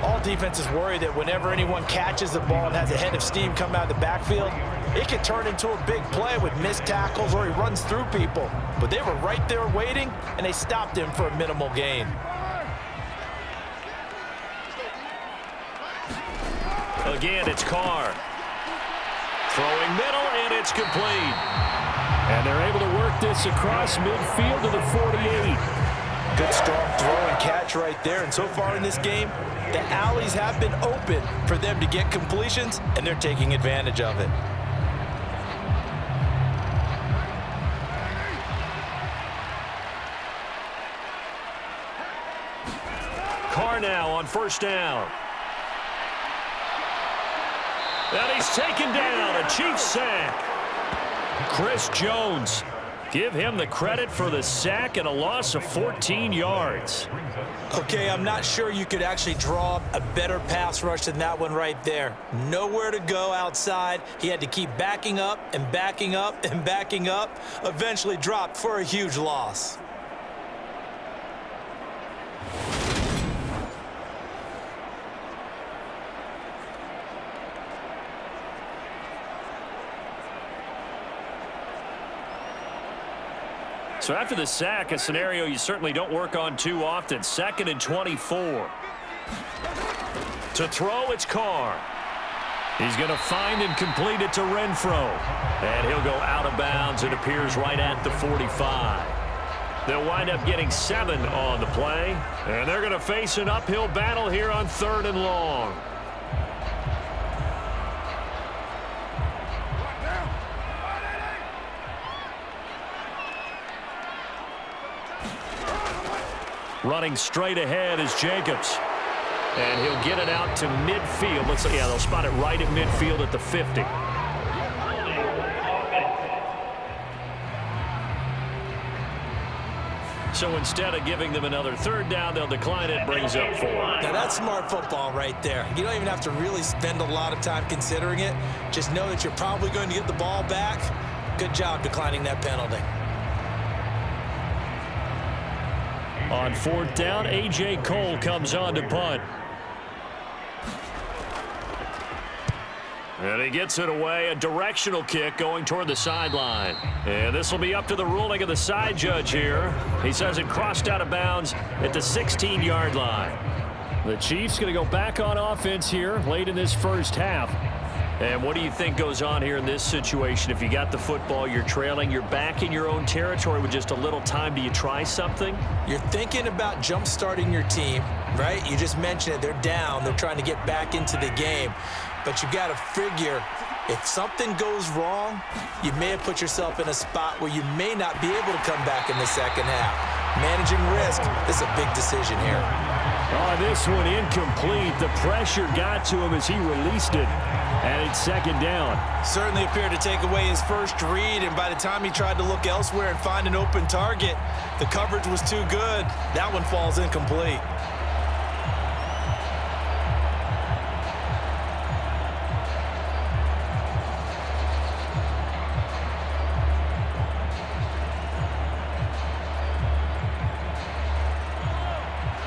All defenses worry that whenever anyone catches the ball and has a head of steam come out of the backfield, it can turn into a big play with missed tackles or he runs through people. But they were right there waiting, and they stopped him for a minimal gain. Again, it's Carr. Throwing middle, and it's complete. And they're able to work this across midfield to the 48. Good strong throw and catch right there. And so far in this game, the alleys have been open for them to get completions, and they're taking advantage of it. Carr now on 1st down. And he's taken down, a Chiefs sack. Chris Jones Give him the credit for the sack and a loss of 14 yards. Okay, I'm not sure you could actually draw up a better pass rush than that one right there. Nowhere to go outside. He had to keep backing up and backing up and backing up. Eventually dropped for a huge loss. So after the sack, a scenario you certainly don't work on too often. 2nd and 24. To throw, it's Carr. He's going to find and complete it to Renfro. And he'll go out of bounds. It appears right at the 45. They'll wind up getting 7 on the play. And they're going to face an uphill battle here on 3rd and long. Running straight ahead is Jacobs. And he'll get it out to midfield. They'll spot it right at midfield at the 50. So instead of giving them another 3rd down, they'll decline it. Brings up 4. Now that's smart football right there. You don't even have to really spend a lot of time considering it. Just know that you're probably going to get the ball back. Good job declining that penalty. On 4th down, A.J. Cole comes on to punt. And he gets it away, a directional kick going toward the sideline. And this will be up to the ruling of the side judge here. He says it crossed out of bounds at the 16-yard line. The Chiefs going to go back on offense here late in this first half. And what do you think goes on here in this situation? If you got the football, you're trailing, you're back in your own territory with just a little time. Do you try something? You're thinking about jump-starting your team, right? You just mentioned it. They're down. They're trying to get back into the game. But you got to figure, if something goes wrong, you may have put yourself in a spot where you may not be able to come back in the second half. Managing risk, this is a big decision here. Oh, this one incomplete. The pressure got to him as he released it. And it's 2nd down. Certainly appeared to take away his first read, and by the time he tried to look elsewhere and find an open target, the coverage was too good. That one falls incomplete.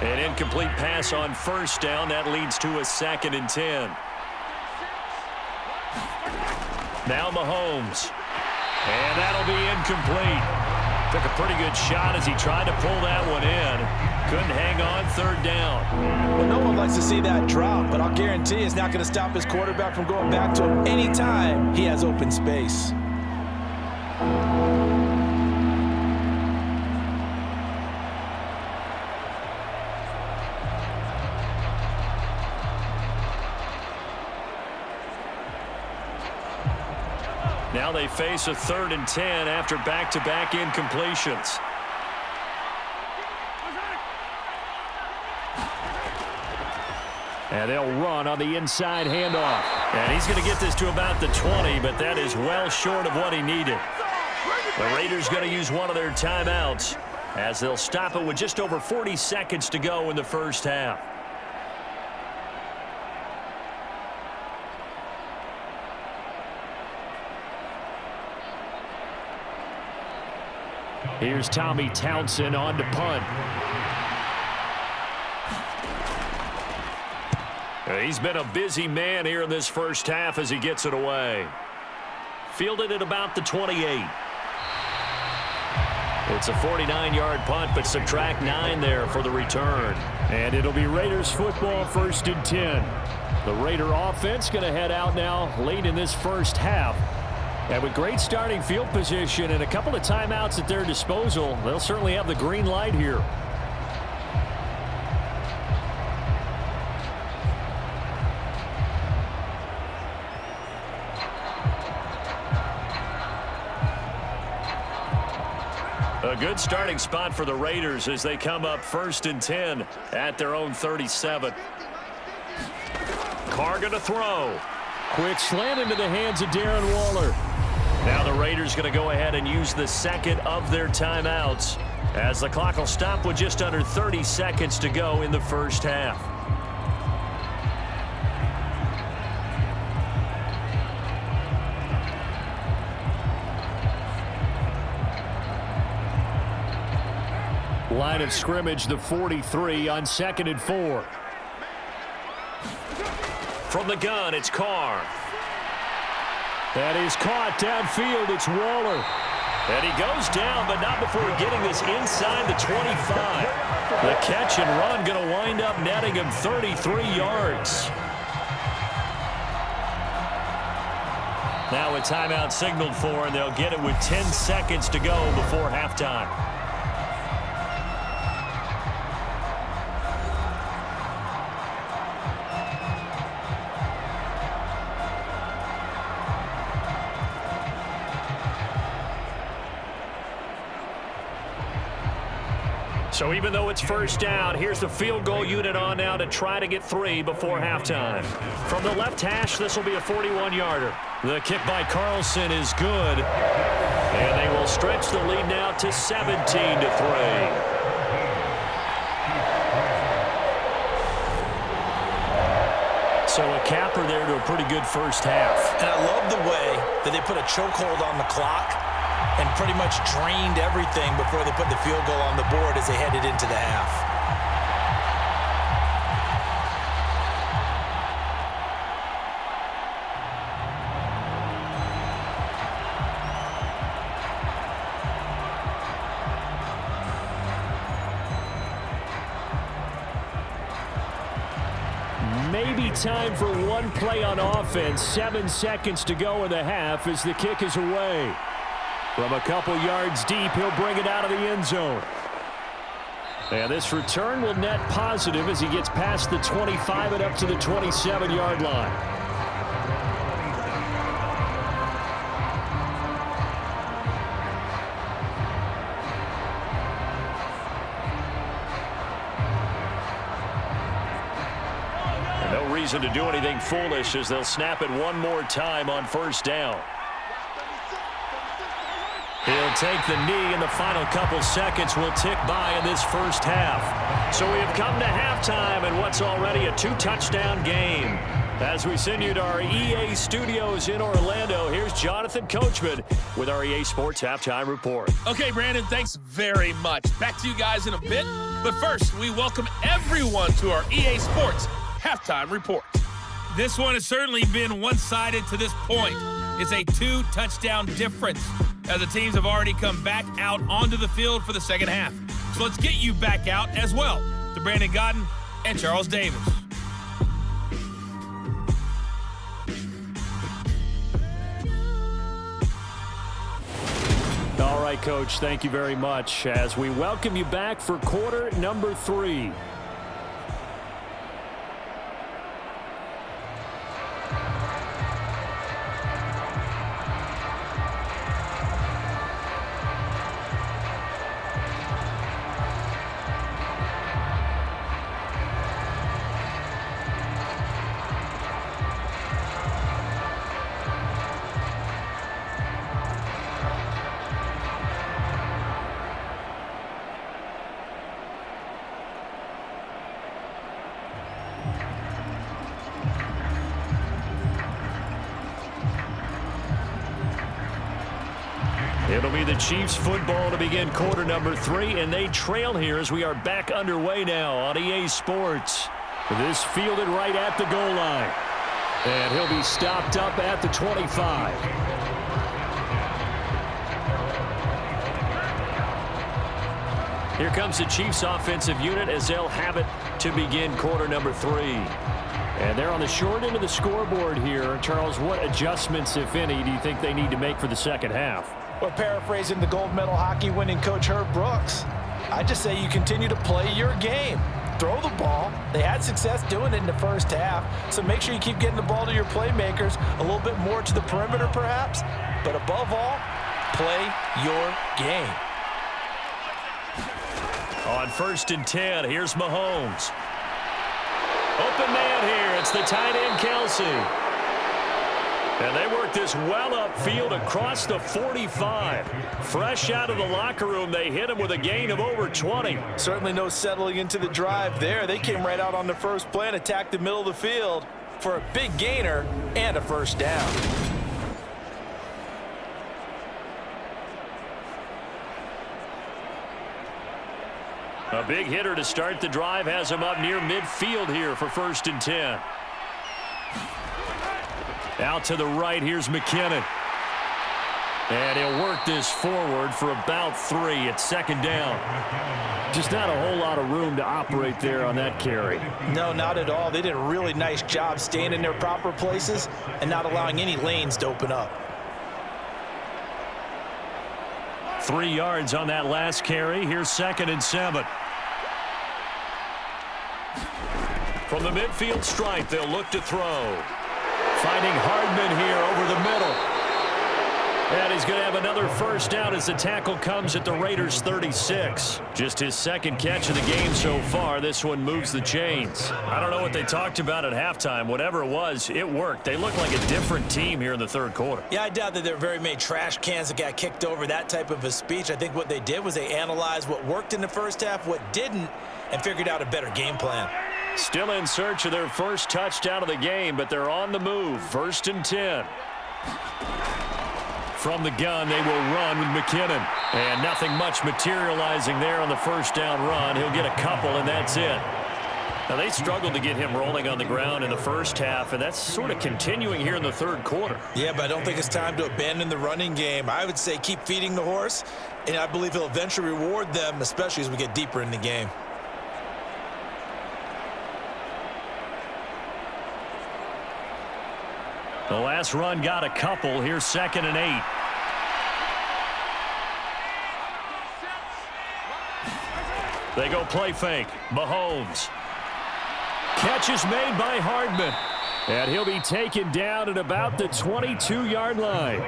An incomplete pass on 1st down. That leads to a 2nd and 10. Now Mahomes. And that'll be incomplete. Took a pretty good shot as he tried to pull that one in. Couldn't hang on. 3rd down. Well, no one likes to see that drop, but I'll guarantee it's not going to stop his quarterback from going back to him anytime he has open space. Now they face a 3rd and 10 after back-to-back incompletions. And they'll run on the inside handoff. And he's going to get this to about the 20, but that is well short of what he needed. The Raiders going to use one of their timeouts as they'll stop it with just over 40 seconds to go in the first half. Here's Tommy Townsend on to punt. He's been a busy man here in this first half as he gets it away. Fielded at about the 28. It's a 49-yard punt, but subtract 9 there for the return. And it'll be Raiders football 1st and 10. The Raider offense going to head out now late in this first half. And with great starting field position and a couple of timeouts at their disposal, they'll certainly have the green light here. A good starting spot for the Raiders as they come up 1st and 10 at their own 37. Carr going to throw. Quick slant into the hands of Darren Waller. Now the Raiders going to go ahead and use the second of their timeouts as the clock will stop with just under 30 seconds to go in the first half. Line of scrimmage, the 43 on 2nd and 4. From the gun, it's Carr. That is caught downfield. It's Waller. And he goes down, but not before getting this inside the 25. The catch and run going to wind up netting him 33 yards. Now a timeout signaled for, and they'll get it with 10 seconds to go before halftime. So even though it's first down, here's the field goal unit on now to try to get 3 before halftime. From the left hash, this will be a 41-yarder. The kick by Carlson is good. And they will stretch the lead now to 17-3. So a capper there to a pretty good first half. And I love the way that they put a chokehold on the clock and pretty much drained everything before they put the field goal on the board as they headed into the half. Maybe time for one play on offense. 7 seconds to go in the half as the kick is away. From a couple yards deep, he'll bring it out of the end zone. And this return will net positive as he gets past the 25 and up to the 27-yard line. And no reason to do anything foolish as they'll snap it one more time on first down. He'll take the knee, and the final couple seconds will tick by in this first half. So we have come to halftime in what's already a 2-touchdown game. As we send you to our EA studios in Orlando, here's Jonathan Coachman with our EA Sports Halftime Report. Okay, Brandon, thanks very much. Back to you guys in a bit. But first, we welcome everyone to our EA Sports Halftime Report. This one has certainly been one-sided to this point. It's a 2-touchdown difference, as the teams have already come back out onto the field for the second half. So let's get you back out as well to Brandon Godden and Charles Davis. All right, Coach, thank you very much as we welcome you back for quarter number 3. It'll be the Chiefs football to begin quarter number 3, and they trail here as we are back underway now on EA Sports. This fielded right at the goal line. And he'll be stopped up at the 25. Here comes the Chiefs offensive unit as they'll have it to begin quarter number 3. And they're on the short end of the scoreboard here. Charles, what adjustments, if any, do you think they need to make for the second half? Well, paraphrasing the gold medal hockey winning coach Herb Brooks, I just say you continue to play your game. Throw the ball. They had success doing it in the first half, so make sure you keep getting the ball to your playmakers, a little bit more to the perimeter perhaps, but above all, play your game. On 1st and 10, here's Mahomes. Open man here. It's the tight end, Kelsey. And they work this well upfield across the 45. Fresh out of the locker room, they hit him with a gain of over 20. Certainly no settling into the drive there. They came right out on the first play and attacked the middle of the field for a big gainer and a first down. A big hitter to start the drive has him up near midfield here for 1st and 10. Out to the right, here's McKinnon. And he'll work this forward for about 3 at 2nd down. Just not a whole lot of room to operate there on that carry. No, not at all. They did a really nice job staying in their proper places and not allowing any lanes to open up. 3 yards on that last carry. Here's 2nd and 7. From the midfield stripe, they'll look to throw. Finding Hardman here over the middle. And he's going to have another first down as the tackle comes at the Raiders' 36. Just his 2nd catch of the game so far. This one moves the chains. I don't know what they talked about at halftime. Whatever it was, it worked. They look like a different team here in the 3rd quarter. Yeah, I doubt that there are very many trash cans that got kicked over, that type of a speech. I think what they did was they analyzed what worked in the first half, what didn't, and figured out a better game plan. Still in search of their first touchdown of the game, but they're on the move. 1st and 10. From the gun, they will run with McKinnon. And nothing much materializing there on the first down run. He'll get a couple, and that's it. Now, they struggled to get him rolling on the ground in the first half, and that's sort of continuing here in the 3rd quarter. Yeah, but I don't think it's time to abandon the running game. I would say keep feeding the horse, and I believe he'll eventually reward them, especially as we get deeper in the game. The last run got a couple. Here's 2nd and 8. They go play fake. Mahomes. Catch is made by Hardman. And he'll be taken down at about the 22-yard line.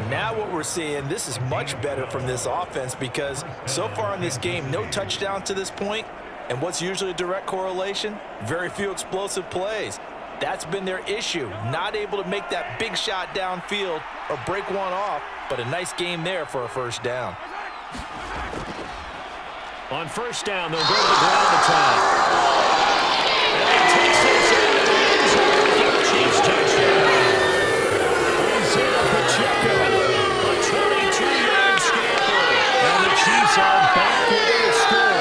Now what we're seeing, this is much better from this offense because so far in this game, no touchdown to this point. And what's usually a direct correlation? Very few explosive plays. That's been their issue, not able to make that big shot downfield or break one off, but a nice game there for a first down. On first down, they'll go to the ground attack. And he takes this in the end zone for the Chiefs touchdown. Isaiah Pacheco, a 22-yard scamper, and the Chiefs are back within a score.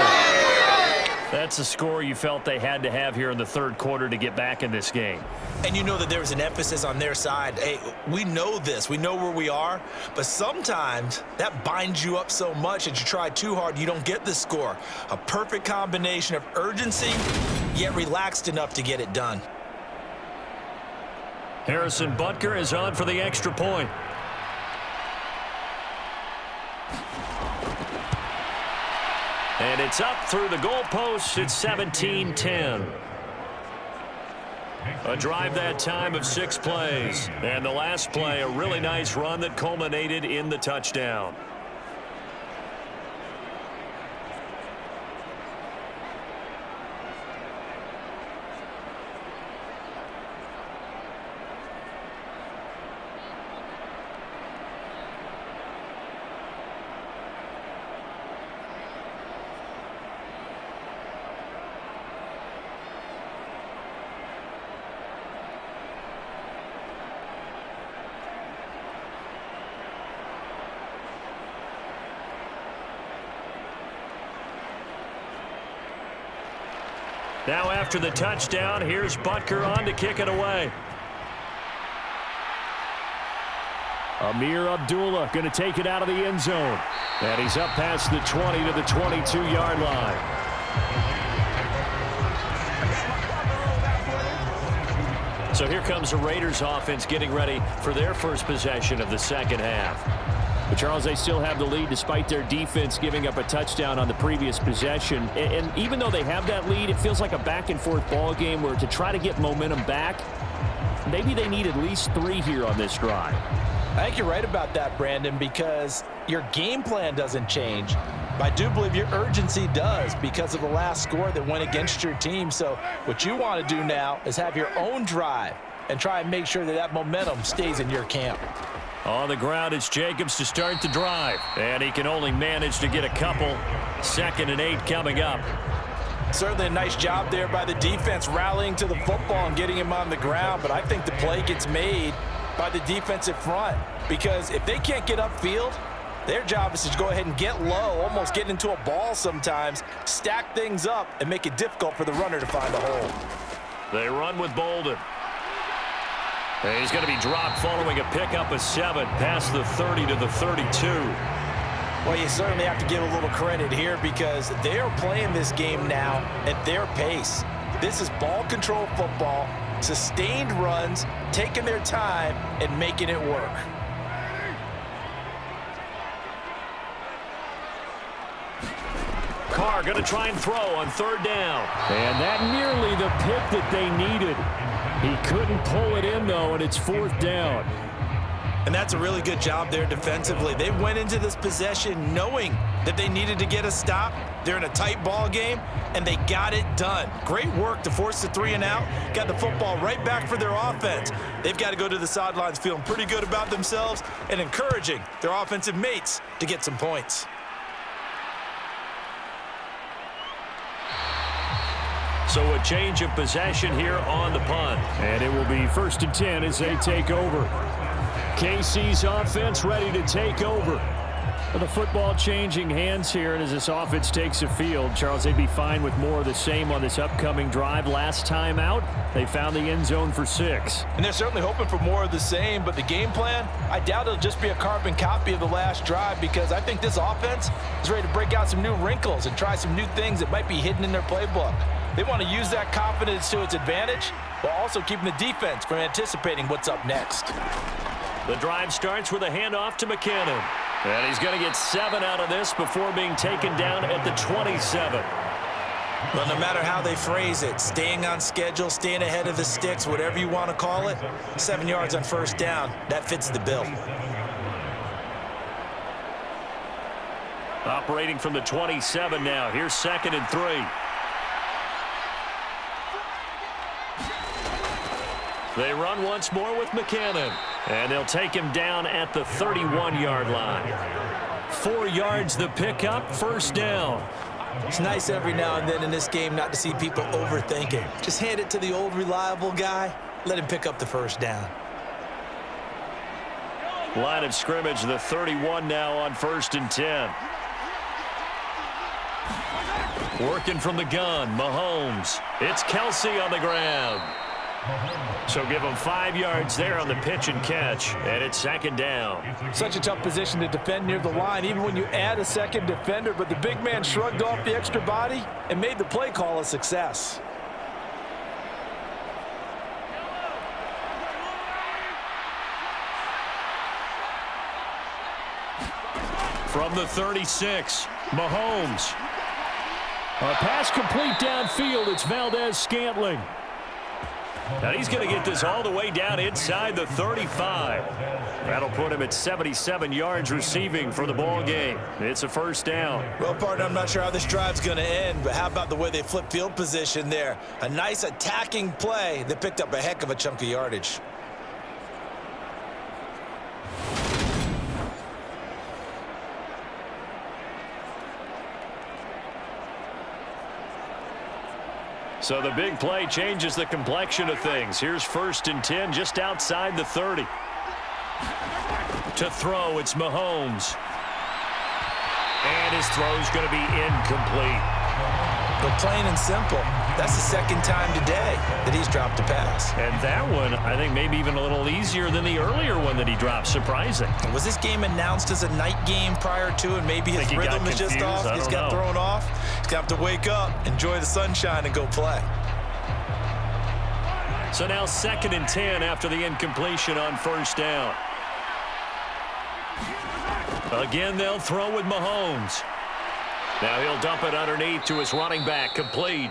That's a score you felt they had to have here in the 3rd quarter to get back in this game. And you know that there was an emphasis on their side. Hey, we know this. We know where we are. But sometimes that binds you up so much that you try too hard, you don't get the score. A perfect combination of urgency, yet relaxed enough to get it done. Harrison Butker is on for the extra point. And it's up through the goalpost. It's 17-10. A drive that time of 6 plays. And the last play, a really nice run that culminated in the touchdown. Now after the touchdown, here's Butker on to kick it away. Amir Abdullah going to take it out of the end zone. And he's up past the 20 to the 22-yard line. So here comes the Raiders offense getting ready for their first possession of the 2nd half. But, Charles, they still have the lead despite their defense giving up a touchdown on the previous possession. And even though they have that lead, it feels like a back-and-forth ball game where to try to get momentum back, maybe they need at least 3 here on this drive. I think you're right about that, Brandon, because your game plan doesn't change. But I do believe your urgency does because of the last score that went against your team. So what you want to do now is have your own drive. and try and make sure that that momentum stays in your camp. On the ground, it's Jacobs to start the drive. And he can only manage to get a couple. 2nd and 8 coming up. Certainly a nice job there by the defense rallying to the football and getting him on the ground. But I think the play gets made by the defensive front, because if they can't get upfield, their job is to go ahead and get low, almost get into a ball sometimes, stack things up, and make it difficult for the runner to find a hole. They run with Bolden. And he's going to be dropped following a pickup of 7 past the 30 to the 32. Well, you certainly have to give a little credit here, because they are playing this game now at their pace. This is ball control football, sustained runs, taking their time and making it work. Carr going to try and throw on 3rd down. And that nearly the pick that they needed. He couldn't pull it in, though, and it's 4th down. And that's a really good job there defensively. They went into this possession knowing that they needed to get a stop. They're in a tight ball game, and they got it done. Great work to force the 3 and out. Got the football right back for their offense. They've got to go to the sidelines feeling pretty good about themselves and encouraging their offensive mates to get some points. So a change of possession here on the punt. And it will be 1st and 10 as they take over. KC's offense ready to take over. With the football changing hands here, and as this offense takes the field, Charles, they'd be fine with more of the same on this upcoming drive. Last time out, they found the end zone for 6. And they're certainly hoping for more of the same, but the game plan, I doubt it'll just be a carbon copy of the last drive, because I think this offense is ready to break out some new wrinkles and try some new things that might be hidden in their playbook. They want to use that confidence to its advantage, while also keeping the defense from anticipating what's up next. The drive starts with a handoff to McKinnon. And he's going to get 7 out of this before being taken down at the 27. Well, no matter how they phrase it, staying on schedule, staying ahead of the sticks, whatever you want to call it, 7 yards on 1st down, that fits the bill. Operating from the 27 now. Here's 2nd and 3. They run once more with McKinnon. And they'll take him down at the 31-yard line. 4 yards the pickup, 1st down. It's nice every now and then in this game not to see people overthinking. Just hand it to the old reliable guy. Let him pick up the 1st down. Line of scrimmage, the 31 now on 1st and 10. Working from the gun, Mahomes. It's Kelsey on the ground. So give him 5 yards there on the pitch and catch, and it's 2nd down. Such a tough position to defend near the line, even when you add a second defender, but the big man shrugged off the extra body and made the play call a success. From the 36, Mahomes. A pass complete downfield. It's Valdez-Scantling. And he's going to get this all the way down inside the 35. That'll put him at 77 yards receiving for the ball game. It's a 1st down. Well, partner, I'm not sure how this drive's going to end, but how about the way they flip field position there? A nice attacking play that picked up a heck of a chunk of yardage. So the big play changes the complexion of things. Here's 1st and 10 just outside the 30. To throw, it's Mahomes. And his throw's going to be incomplete. But plain and simple, that's the 2nd time today that he's dropped a pass. And that one, I think, maybe even a little easier than the earlier one that he dropped. Surprising. Was this game announced as a night game prior to, and maybe his rhythm is just off? He's got thrown off. He's got to wake up, enjoy the sunshine, and go play. So now 2nd and 10 after the incompletion on 1st down. Again, they'll throw with Mahomes. Now he'll dump it underneath to his running back, complete.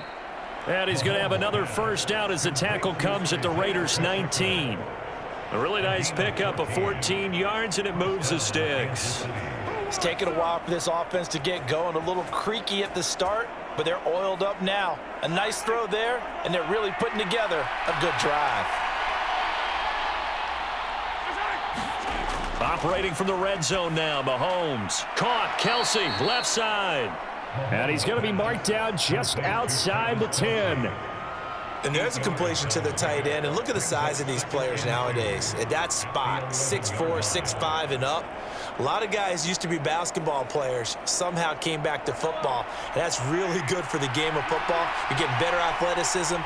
And he's going to have another 1st down as the tackle comes at the Raiders' 19. A really nice pickup of 14 yards, and it moves the sticks. It's taken a while for this offense to get going. A little creaky at the start, but they're oiled up now. A nice throw there, and they're really putting together a good drive. Operating from the red zone now, Mahomes. Caught, Kelsey, left side. And he's going to be marked down just outside the 10. And there's a completion to the tight end. And look at the size of these players nowadays. At that spot, 6'4", 6'5", and up. A lot of guys used to be basketball players, somehow came back to football. And that's really good for the game of football. You're getting better athleticism,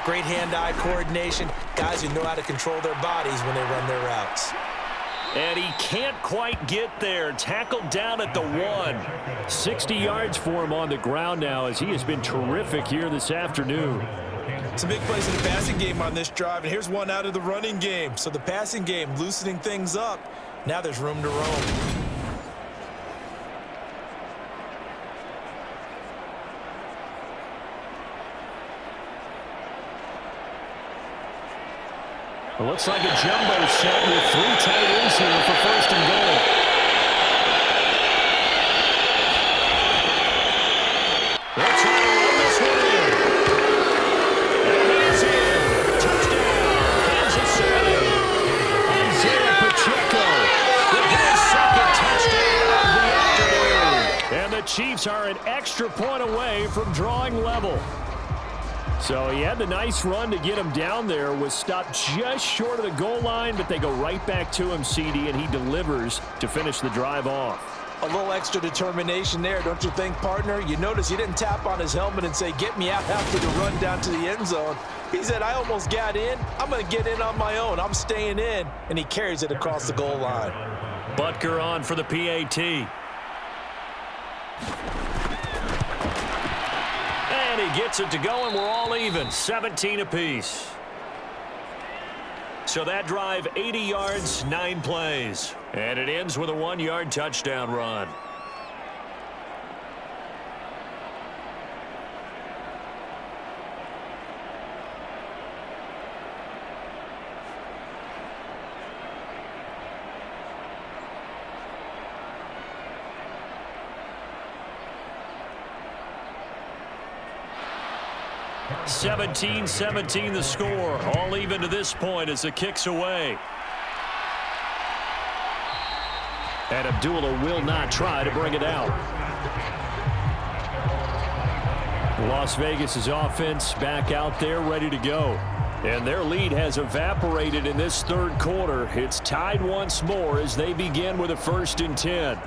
great hand-eye coordination, guys who know how to control their bodies when they run their routes. And he can't quite get there. Tackled down at the 1. 60 yards for him on the ground now as he has been terrific here this afternoon. Some big plays in the passing game on this drive, and here's one out of the running game. So the passing game loosening things up. Now there's room to roam. It looks like a jumbo set with 3 tight ends here for first and goal. They'll try to run this one in. And he's in. Touchdown, Kansas City. Isaiah Pacheco with his second touchdown of the afternoon. And the Chiefs are an extra point away from drawing level. So he had the nice run to get him down there, was stopped just short of the goal line, but they go right back to him, CD, and he delivers to finish the drive off. A little extra determination there, don't you think, partner? You notice he didn't tap on his helmet and say, get me out after the run down to the end zone. He said, I almost got in. I'm going to get in on my own. I'm staying in. And he carries it across the goal line. Butker on for the PAT. And he gets it to go, and we're all even, 17 apiece. So that drive, 80 yards, 9 plays. And it ends with a 1-yard touchdown run. (17-17) the score. All even to this point as the kick's away. And Abdullah will not try to bring it out. Las Vegas' offense back out there ready to go. And their lead has evaporated in this third quarter. It's tied once more as they begin with a 1st and 10.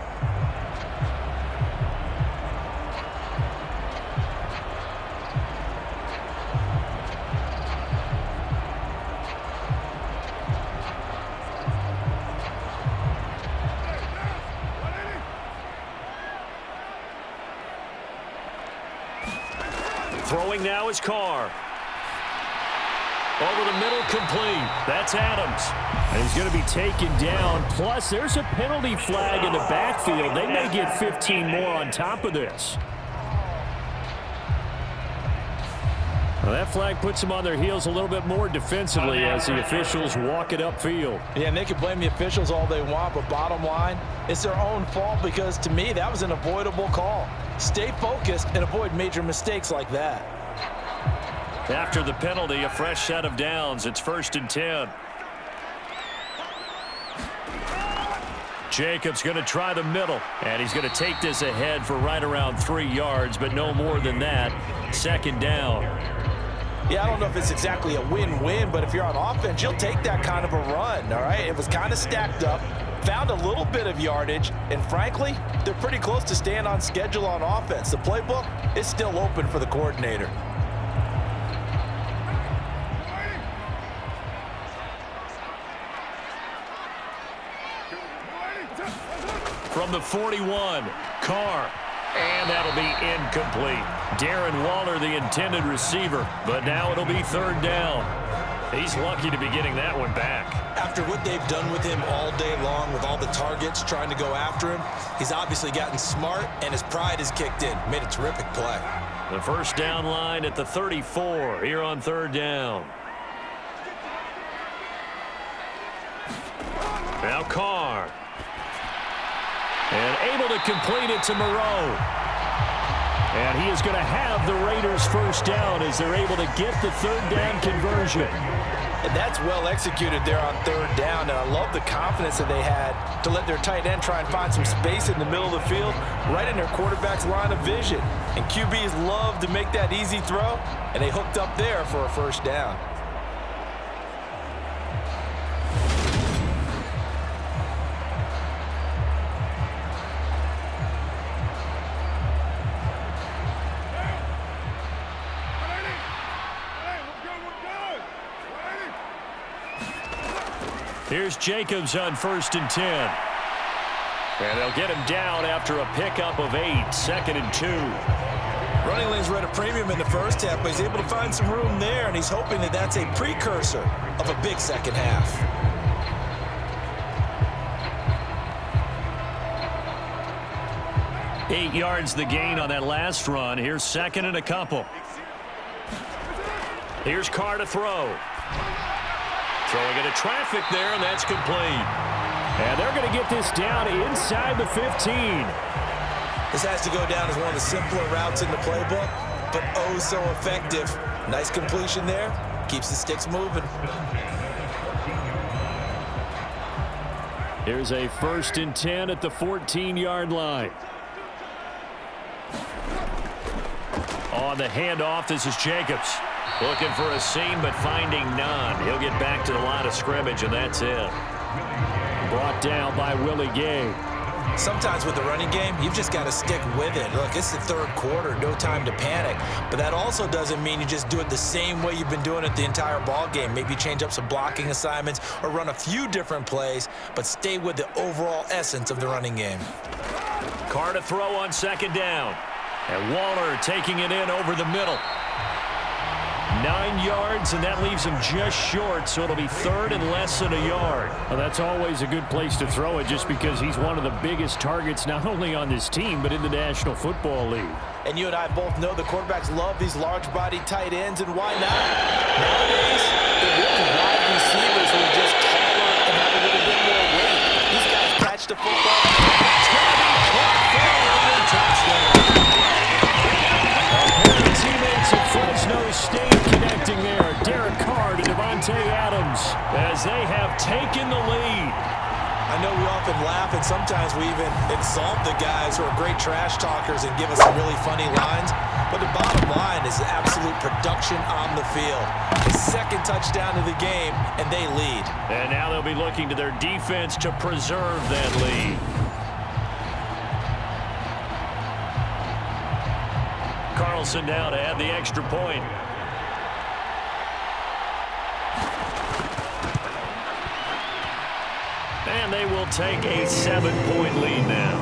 Throwing now is Carr. Over the middle, complete. That's Adams. And he's going to be taken down. Plus, there's a penalty flag in the backfield. They may get 15 more on top of this. Well, that flag puts them on their heels a little bit more defensively as the officials walk it upfield. Yeah, and they can blame the officials all they want, but bottom line, it's their own fault because, to me, that was an avoidable call. Stay focused and avoid major mistakes like that. After the penalty, a fresh set of downs. It's 1st and 10. Jacobs going to try the middle, and he's going to take this ahead for right around 3 yards, but no more than that. 2nd down. Yeah, I don't know if it's exactly a win-win, but if you're on offense, you'll take that kind of a run, all right? It was kind of stacked up, found a little bit of yardage, and frankly, they're pretty close to staying on schedule on offense. The playbook is still open for the coordinator. From the 41, Carr. And that'll be incomplete. Darren Waller, the intended receiver, but now it'll be 3rd down. He's lucky to be getting that one back. After what they've done with him all day long with all the targets trying to go after him, he's obviously gotten smart, and his pride has kicked in. Made a terrific play. The 1st down line at the 34 here on 3rd down. Now Carr. And able to complete it to Moreau. And he is going to have the Raiders' 1st down as they're able to get the 3rd down conversion. And that's well executed there on third down. And I love the confidence that they had to let their tight end try and find some space in the middle of the field, right in their quarterback's line of vision. And QBs love to make that easy throw, and they hooked up there for a first down. Here's Jacobs on 1st and 10. And they'll get him down after a pickup of 8, 2nd and 2. Running lanes were at a premium in the first half, but he's able to find some room there, and he's hoping that that's a precursor of a big second half. Eight yards the gain on that last run. Here's 2nd and a couple. Here's Carr to throw. Throwing into traffic there, and that's complete. And they're going to get this down inside the 15. This has to go down as one of the simpler routes in the playbook, but oh so effective. Nice completion there. Keeps the sticks moving. Here's a 1st and 10 at the 14-yard line. On the handoff, this is Jacobs. Looking for a seam, but finding none. He'll get back to the line of scrimmage, and that's it. Brought down by Willie Gay. Sometimes with the running game, you've just got to stick with it. Look, it's the third quarter, no time to panic. But that also doesn't mean you just do it the same way you've been doing it the entire ball game. Maybe change up some blocking assignments or run a few different plays, but stay with the overall essence of the running game. Carr to throw on 2nd down. And Waller taking it in over the middle. 9 yards, and that leaves him just short, so it'll be 3rd and less than a yard. Well, that's always a good place to throw it just because he's one of the biggest targets not only on this team but in the National Football League. And you and I both know the quarterbacks love these large-body tight ends, and why not? Nowadays, the really wide receivers who are just taller and have a little bit more weight. These guys catch the football. It's going to be caught for a touchdown. Teammates at Fresno State connecting there. Derek Carr to Davante Adams as they have taken the lead. I know we often laugh and sometimes we even exalt the guys who are great trash talkers and give us some really funny lines. But the bottom line is absolute production on the field. The 2nd touchdown of the game, and they lead. And now they'll be looking to their defense to preserve that lead. Carlson now to add the extra point. And they will take a 7-point lead now.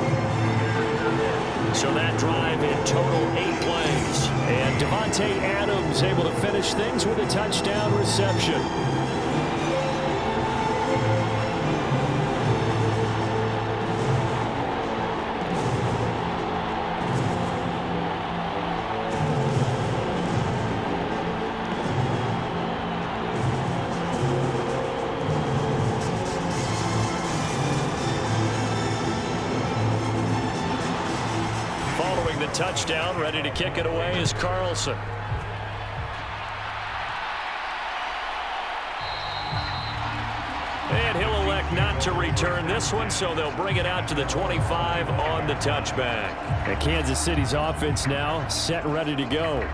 So that drive in total 8 plays. And Davante Adams able to finish things with a touchdown reception. Touchdown, ready to kick it away is Carlson. And he'll elect not to return this one, so they'll bring it out to the 25 on the touchback. And Kansas City's offense now set and ready to go.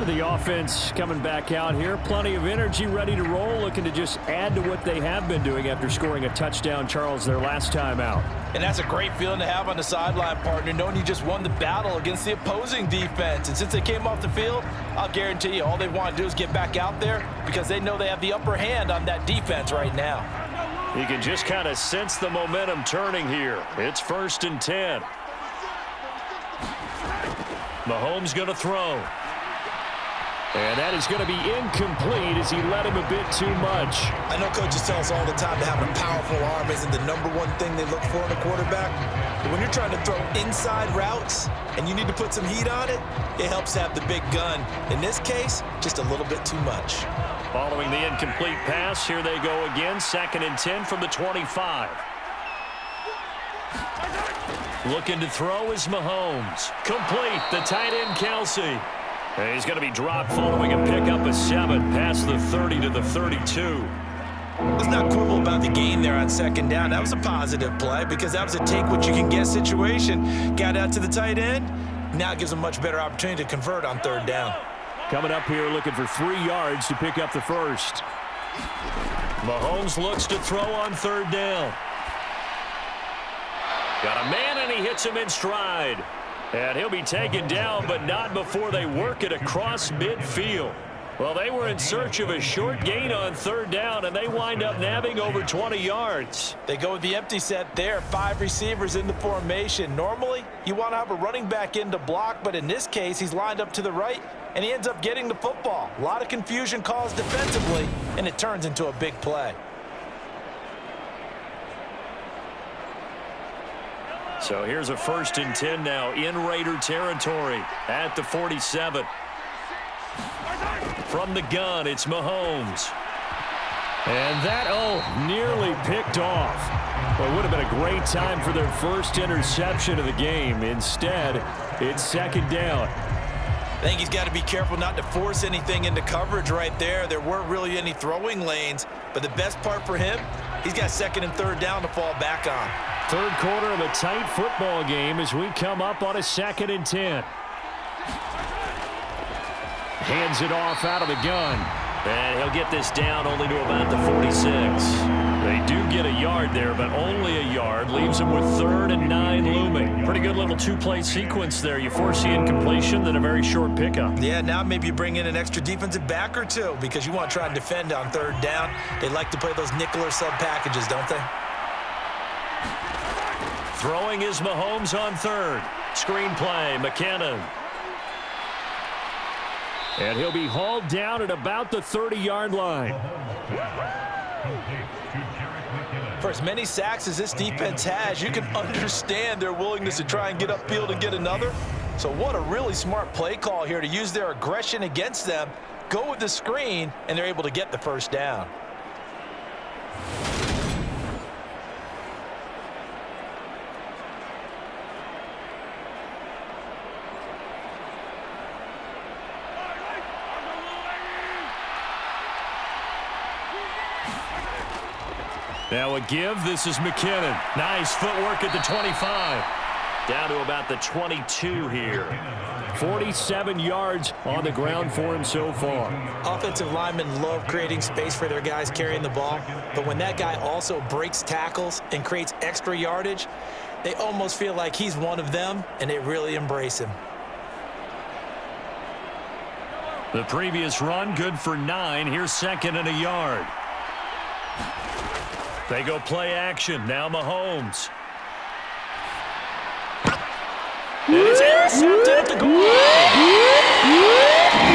The offense coming back out here, plenty of energy, ready to roll, looking to just add to what they have been doing after scoring a touchdown, Charles, their last time out. And that's a great feeling to have on the sideline, partner, knowing you just won the battle against the opposing defense. And since they came off the field, I'll guarantee you all they want to do is get back out there because they know they have the upper hand on that defense right now. You can just kind of sense the momentum turning here. It's 1st and 10. Mahomes going to throw. And that is going to be incomplete as he led him a bit too much. I know coaches tell us all the time that having a powerful arm isn't the #1 thing they look for in a quarterback. But when you're trying to throw inside routes and you need to put some heat on it, it helps to have the big gun. In this case, just a little bit too much. Following the incomplete pass, here they go again. 2nd and 10 from the 25. Looking to throw is Mahomes. Complete, the tight end Kelsey. And he's going to be dropped following a pickup of 7 past the 30 to the 32. Let's not quibble about the gain there on second down. That was a positive play because that was a take-what-you-can-get situation. Got out to the tight end. Now it gives him a much better opportunity to convert on third down. Coming up here looking for 3 yards to pick up the first. Mahomes looks to throw on third down. Got a man, and he hits him in stride. And he'll be taken down, but not before they work it across midfield. Well, they were in search of a short gain on third down, and they wind up nabbing over 20 yards. They go with the empty set there, 5 receivers in the formation. Normally, you want to have a running back in to block, but in this case, he's lined up to the right, and he ends up getting the football. A lot of confusion caused defensively, and it turns into a big play. So here's a 1st and 10 now in Raider territory at the 47. From the gun, it's Mahomes. And that, nearly picked off. Well, it would have been a great time for their first interception of the game. Instead, it's second down. I think he's got to be careful not to force anything into coverage right there. There weren't really any throwing lanes, but the best part for him, he's got second and third down to fall back on. Third quarter of a tight football game as we come up on a 2nd and 10. Hands it off out of the gun. And he'll get this down only to about the 46. They do get a yard there, but only a yard. Leaves them with 3rd and 9 looming. Pretty good little 2-play sequence there. You force the incompletion, then a very short pickup. Yeah, now maybe you bring in an extra defensive back or 2 because you want to try and defend on third down. They like to play those nickel or sub packages, don't they? Throwing is Mahomes on 3rd. Screen play, McKinnon. And he'll be hauled down at about the 30-yard line. For as many sacks as this defense has, you can understand their willingness to try and get upfield and get another. So what a really smart play call here to use their aggression against them, go with the screen, and they're able to get the first down. Now a give. This is McKinnon. Nice footwork at the 25. Down to about the 22 here. 47 yards on the ground for him so far. Offensive linemen love creating space for their guys carrying the ball, but when that guy also breaks tackles and creates extra yardage, they almost feel like he's one of them, and they really embrace him. The previous run, good for 9. Here's 2nd and a yard. They go play action. Now Mahomes. And it's intercepted at the goal line.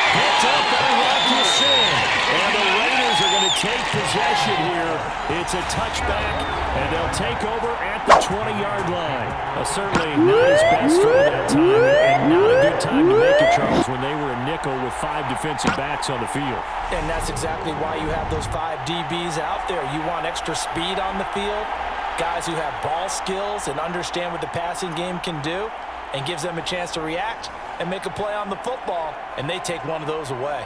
Picked up by Robinson. And the Raiders are going to take possession here. It's a touchback, and they'll take over at the 20-yard line. Certainly not his best throw that time, and not a good time to make it, Charles, when they were a nickel with 5 defensive backs on the field. And that's exactly why you have those 5 DBs out there. You want extra speed on the field, guys who have ball skills and understand what the passing game can do, and gives them a chance to react and make a play on the football, and they take one of those away.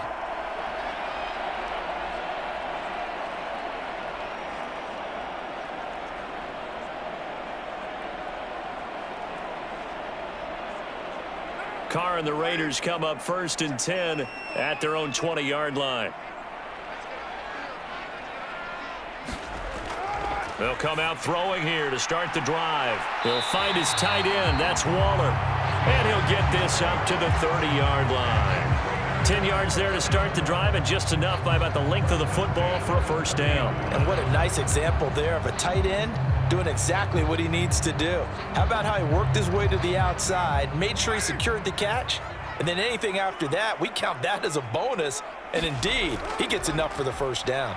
Carr and the Raiders come up 1st and 10 at their own 20-yard line. They'll come out throwing here to start the drive. He'll find his tight end. That's Waller. And he'll get this up to the 30-yard line. 10 yards there to start the drive, and just enough by about the length of the football for a first down. And what a nice example there of a tight end doing exactly what he needs to do. How about how he worked his way to the outside, made sure he secured the catch, and then anything after that, we count that as a bonus, and indeed, he gets enough for the first down.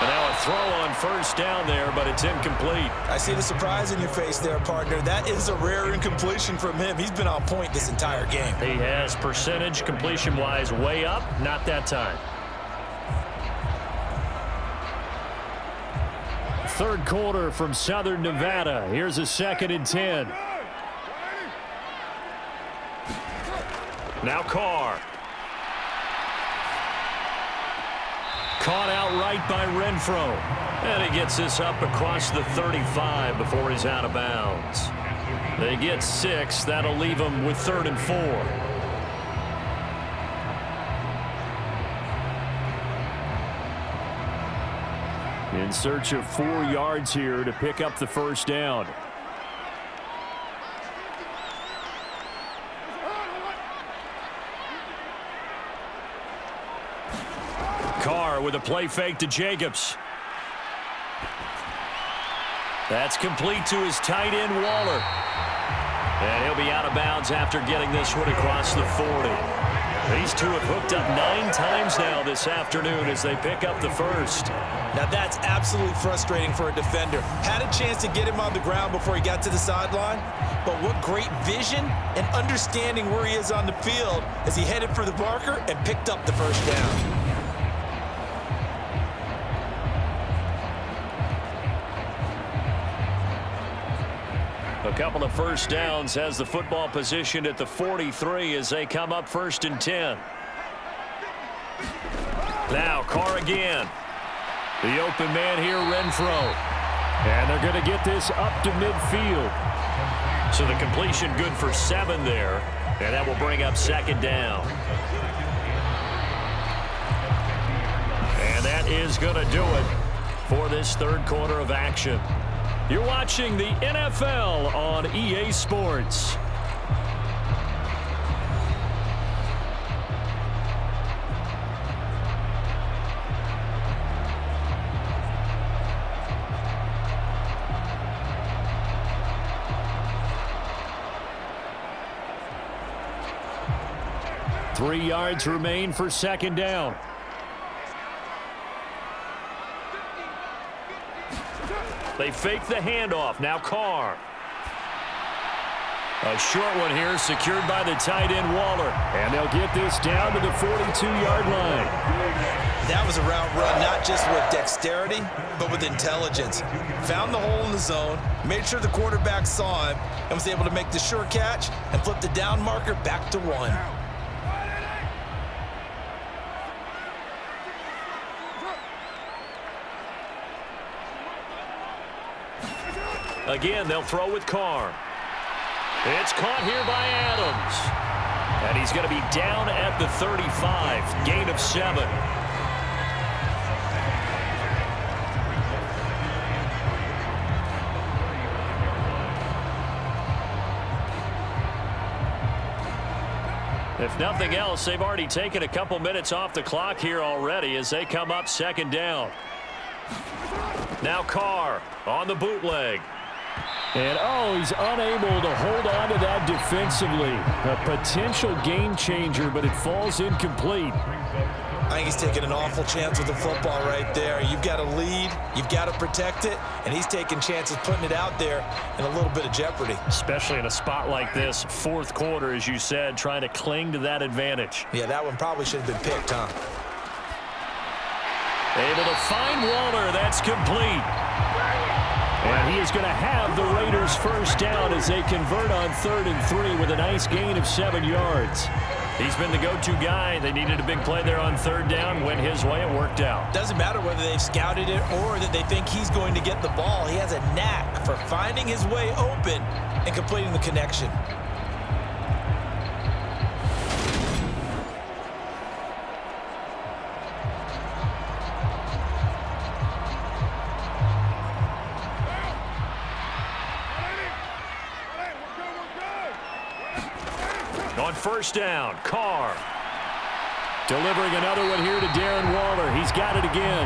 And now a throw on first down there, but it's incomplete. I see the surprise in your face there, partner. That is a rare incompletion from him. He's been on point this entire game. He has percentage completion-wise way up, not that time. Third quarter from Southern Nevada. Here's a 2nd and 10. Now Carr. Caught outright by Renfro. And he gets this up across the 35 before he's out of bounds. They get 6. That'll leave them with 3rd and 4. In search of 4 yards here to pick up the first down. Carr with a play fake to Jacobs. That's complete to his tight end, Waller. And he'll be out of bounds after getting this one across the 40. These two have hooked up 9 times now this afternoon as they pick up the first. Now that's absolutely frustrating for a defender. Had a chance to get him on the ground before he got to the sideline, but what great vision and understanding where he is on the field as he headed for the marker and picked up the first down. A couple of first downs has the football positioned at the 43 as they come up 1st and 10. Now Carr again. The open man here, Renfro. And they're going to get this up to midfield. So the completion good for 7 there. And that will bring up 2nd down. And that is going to do it for this 3rd quarter of action. You're watching the NFL on EA Sports. Three yards remain for 2nd down. They fake the handoff. Now Carr. A short one here secured by the tight end Waller. And they'll get this down to the 42-yard line. That was a route run not just with dexterity, but with intelligence. Found the hole in the zone, made sure the quarterback saw him, and was able to make the sure catch and flip the down marker back to 1. Again, they'll throw with Carr. It's caught here by Adams. And he's going to be down at the 35. Gain of 7. If nothing else, they've already taken a couple minutes off the clock here already as they come up 2nd down. Now Carr on the bootleg. And, he's unable to hold on to that defensively. A potential game changer, but it falls incomplete. I think he's taking an awful chance with the football right there. You've got to lead, you've got to protect it, and he's taking chances putting it out there in a little bit of jeopardy. Especially in a spot like this, 4th quarter, as you said, trying to cling to that advantage. Yeah, that one probably should have been picked, huh? Able to find Waller. That's complete. And he is going to have the Raiders first down as they convert on 3rd and 3 with a nice gain of 7 yards. He's been the go-to guy. They needed a big play there on 3rd down. Went his way. It worked out. Doesn't matter whether they've scouted it or that they think he's going to get the ball. He has a knack for finding his way open and completing the connection. On 1st down, Carr. Delivering another one here to Darren Waller. He's got it again.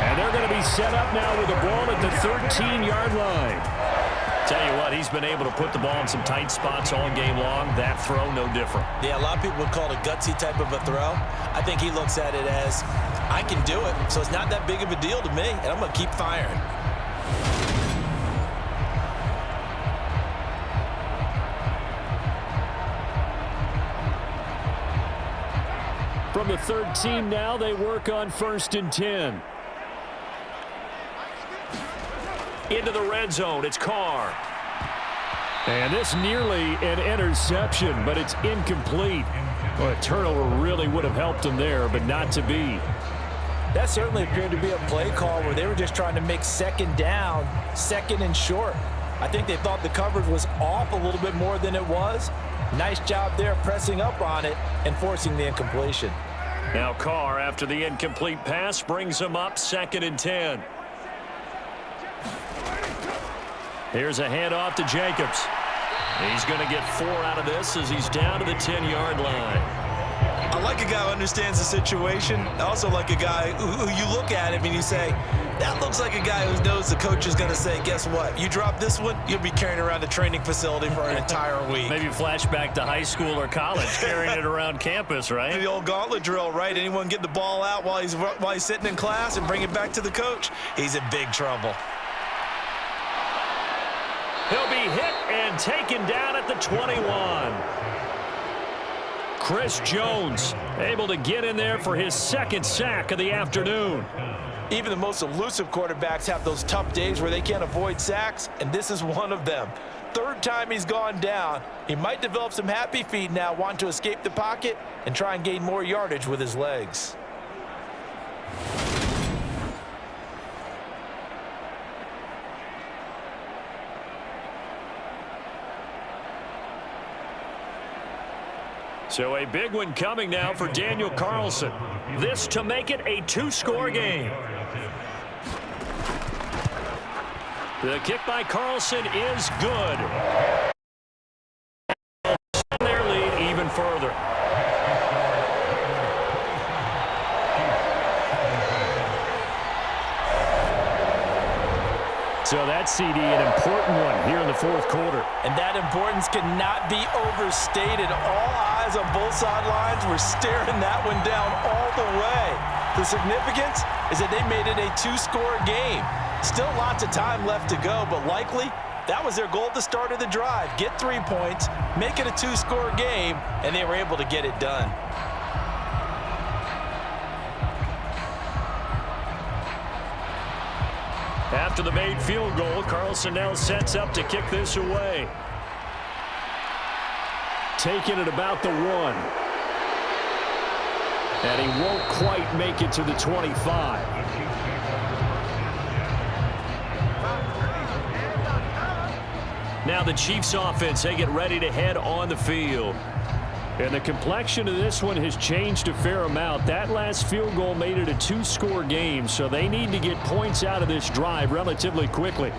And they're going to be set up now with the ball at the 13-yard line. Tell you what, he's been able to put the ball in some tight spots all game long. That throw, no different. Yeah, a lot of people would call it a gutsy type of a throw. I think he looks at it as, I can do it, so it's not that big of a deal to me, and I'm going to keep firing. From the 13 now, they work on 1st and 10. Into the red zone, it's Carr. And this nearly an interception, but it's incomplete. Well, a turnover really would have helped him there, but not to be. That certainly appeared to be a play call where they were just trying to make second down, second and short. I think they thought the coverage was off a little bit more than it was. Nice job there pressing up on it and forcing the incompletion. Now Carr, after the incomplete pass, brings him up 2nd and 10. Here's a handoff to Jacobs. He's going to get 4 out of this as he's down to the 10-yard line. I like a guy who understands the situation. I also like a guy who you look at him and you say, that looks like a guy who knows the coach is going to say, guess what? You drop this one, you'll be carrying around the training facility for an entire week. Maybe flashback to high school or college, carrying it around campus, right? The old gauntlet drill, right? Anyone get the ball out while he's sitting in class and bring it back to the coach? He's in big trouble. He'll be hit and taken down at the 21. Chris Jones able to get in there for his 2nd sack of the afternoon. Even the most elusive quarterbacks have those tough days where they can't avoid sacks, and this is one of them. 3rd time he's gone down. He might develop some happy feet now, wanting to escape the pocket and try and gain more yardage with his legs. So a big one coming now for Daniel Carlson. This to make it a 2-score game. The kick by Carlson is good. Their lead even further. So that CD, an important one here in the 4th quarter. And that importance cannot be overstated. All eyes on both sidelines were staring that one down all the way. The significance is that they made it a 2-score game. Still lots of time left to go, but likely that was their goal at the start of the drive. Get 3 points, make it a 2-score game, and they were able to get it done. After the made field goal, Carlson now sets up to kick this away. Taking it about the 1. And he won't quite make it to the 25. Now the Chiefs offense, they get ready to head on the field. And the complexion of this one has changed a fair amount. That last field goal made it a 2-score game, so they need to get points out of this drive relatively quickly.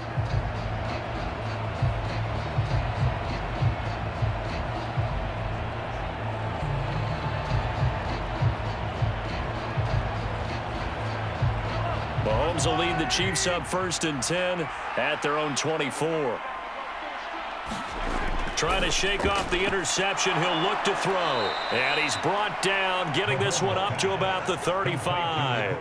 Mahomes will lead the Chiefs up 1st and 10 at their own 24. Trying to shake off the interception. He'll look to throw. And he's brought down, getting this one up to about the 35.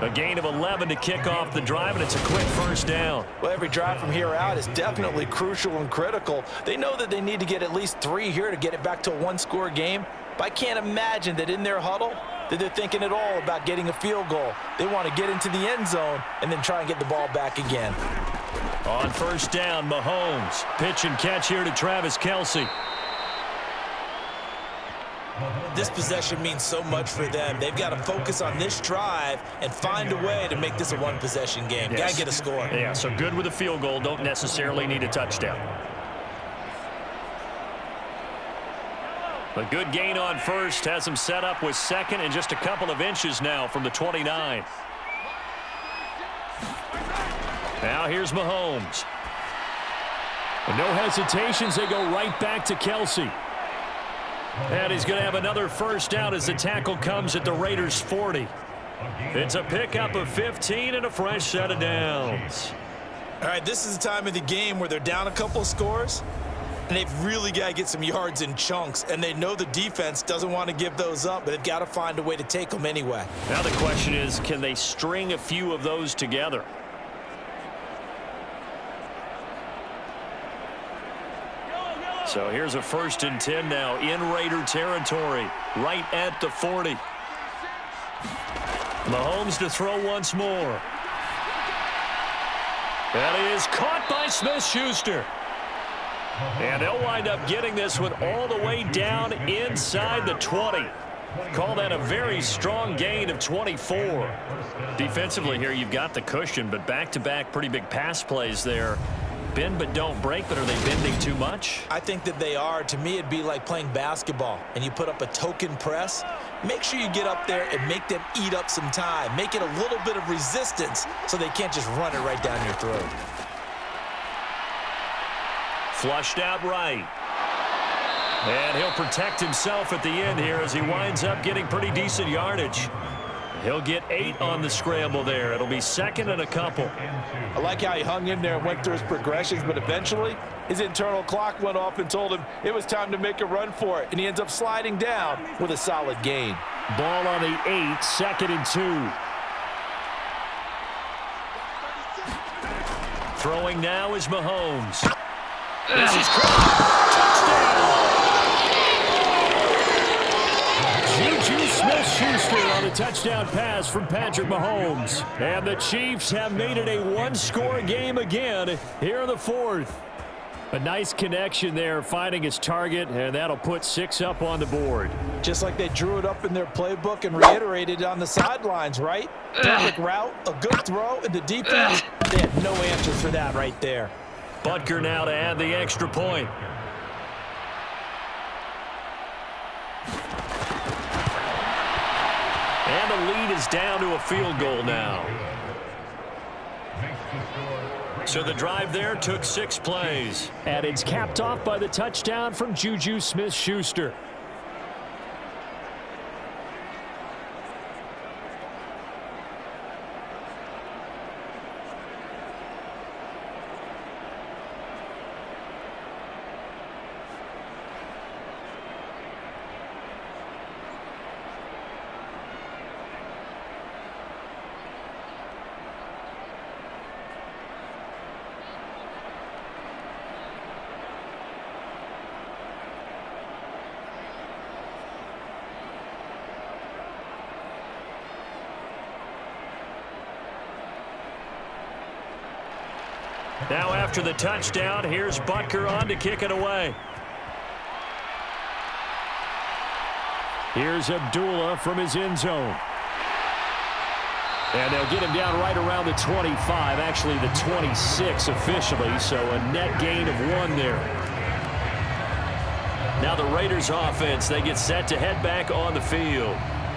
A gain of 11 to kick off the drive, and it's a quick 1st down. Well, every drive from here out is definitely crucial and critical. They know that they need to get at least 3 here to get it back to a 1-score game. But I can't imagine that in their huddle that they're thinking at all about getting a field goal. They want to get into the end zone and then try and get the ball back again. On 1st down, Mahomes. Pitch and catch here to Travis Kelce. This possession means so much for them. They've got to focus on this drive and find a way to make this a 1-possession game. Yes. Got to get a score. Yeah, so good with a field goal. Don't necessarily need a touchdown. A good gain on 1st. Has him set up with 2nd and just a couple of inches now from the 29. Now here's Mahomes. And no hesitations. They go right back to Kelce. And he's going to have another 1st down as the tackle comes at the Raiders' 40. It's a pickup of 15 and a fresh set of downs. All right, this is the time of the game where they're down a couple of scores, and they've really got to get some yards in chunks, and they know the defense doesn't want to give those up, but they've got to find a way to take them anyway. Now the question is, can they string a few of those together? So here's a 1st and 10 now in Raider territory, right at the 40. Mahomes to throw once more. That is caught by Smith-Schuster. And they'll wind up getting this one all the way down inside the 20. Call that a very strong gain of 24. Defensively here, you've got the cushion, but back-to-back pretty big pass plays there. Bend but don't break, but are they bending too much? I think that they are. To me, it'd be like playing basketball, and you put up a token press. Make sure you get up there and make them eat up some time. Make it a little bit of resistance so they can't just run it right down your throat. Flushed out right. And he'll protect himself at the end here as he winds up getting pretty decent yardage. He'll get 8 on the scramble there. It'll be second and a couple. I like how he hung in there and went through his progressions, but eventually his internal clock went off and told him it was time to make a run for it, and he ends up sliding down with a solid gain. Ball on the 8, second and 2. Throwing now is Mahomes. This is touchdown. Juju Smith-Schuster on a touchdown pass from Patrick Mahomes. And the Chiefs have made it a one-score game again here in the fourth. A nice connection there, finding his target, and that'll put 6 up on the board. Just like they drew it up in their playbook and reiterated on the sidelines, right? Perfect route, a good throw, and the defense, they had no answer for that right there. Butker now to add the extra point. And the lead is down to a field goal now. So the drive there took 6 plays. And it's capped off by the touchdown from Juju Smith-Schuster. Now after the touchdown, here's Butker on to kick it away. Here's Abdullah from his end zone. And they'll get him down right around the 25, actually the 26 officially, so a net gain of 1 there. Now the Raiders offense, they get set to head back on the field.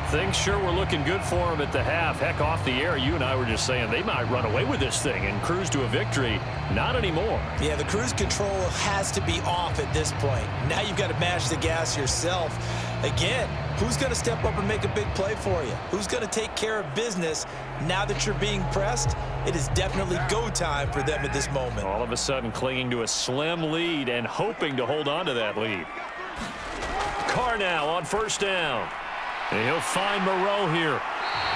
Things sure were looking good for them at the half. Heck, off the air, you and I were just saying they might run away with this thing and cruise to a victory. Not anymore. Yeah, the cruise control has to be off at this point. Now you've got to mash the gas yourself. Again, who's going to step up and make a big play for you? Who's going to take care of business now that you're being pressed? It is definitely go time for them at this moment. All of a sudden clinging to a slim lead and hoping to hold on to that lead. Carr now on first down. And he'll find Moreau here.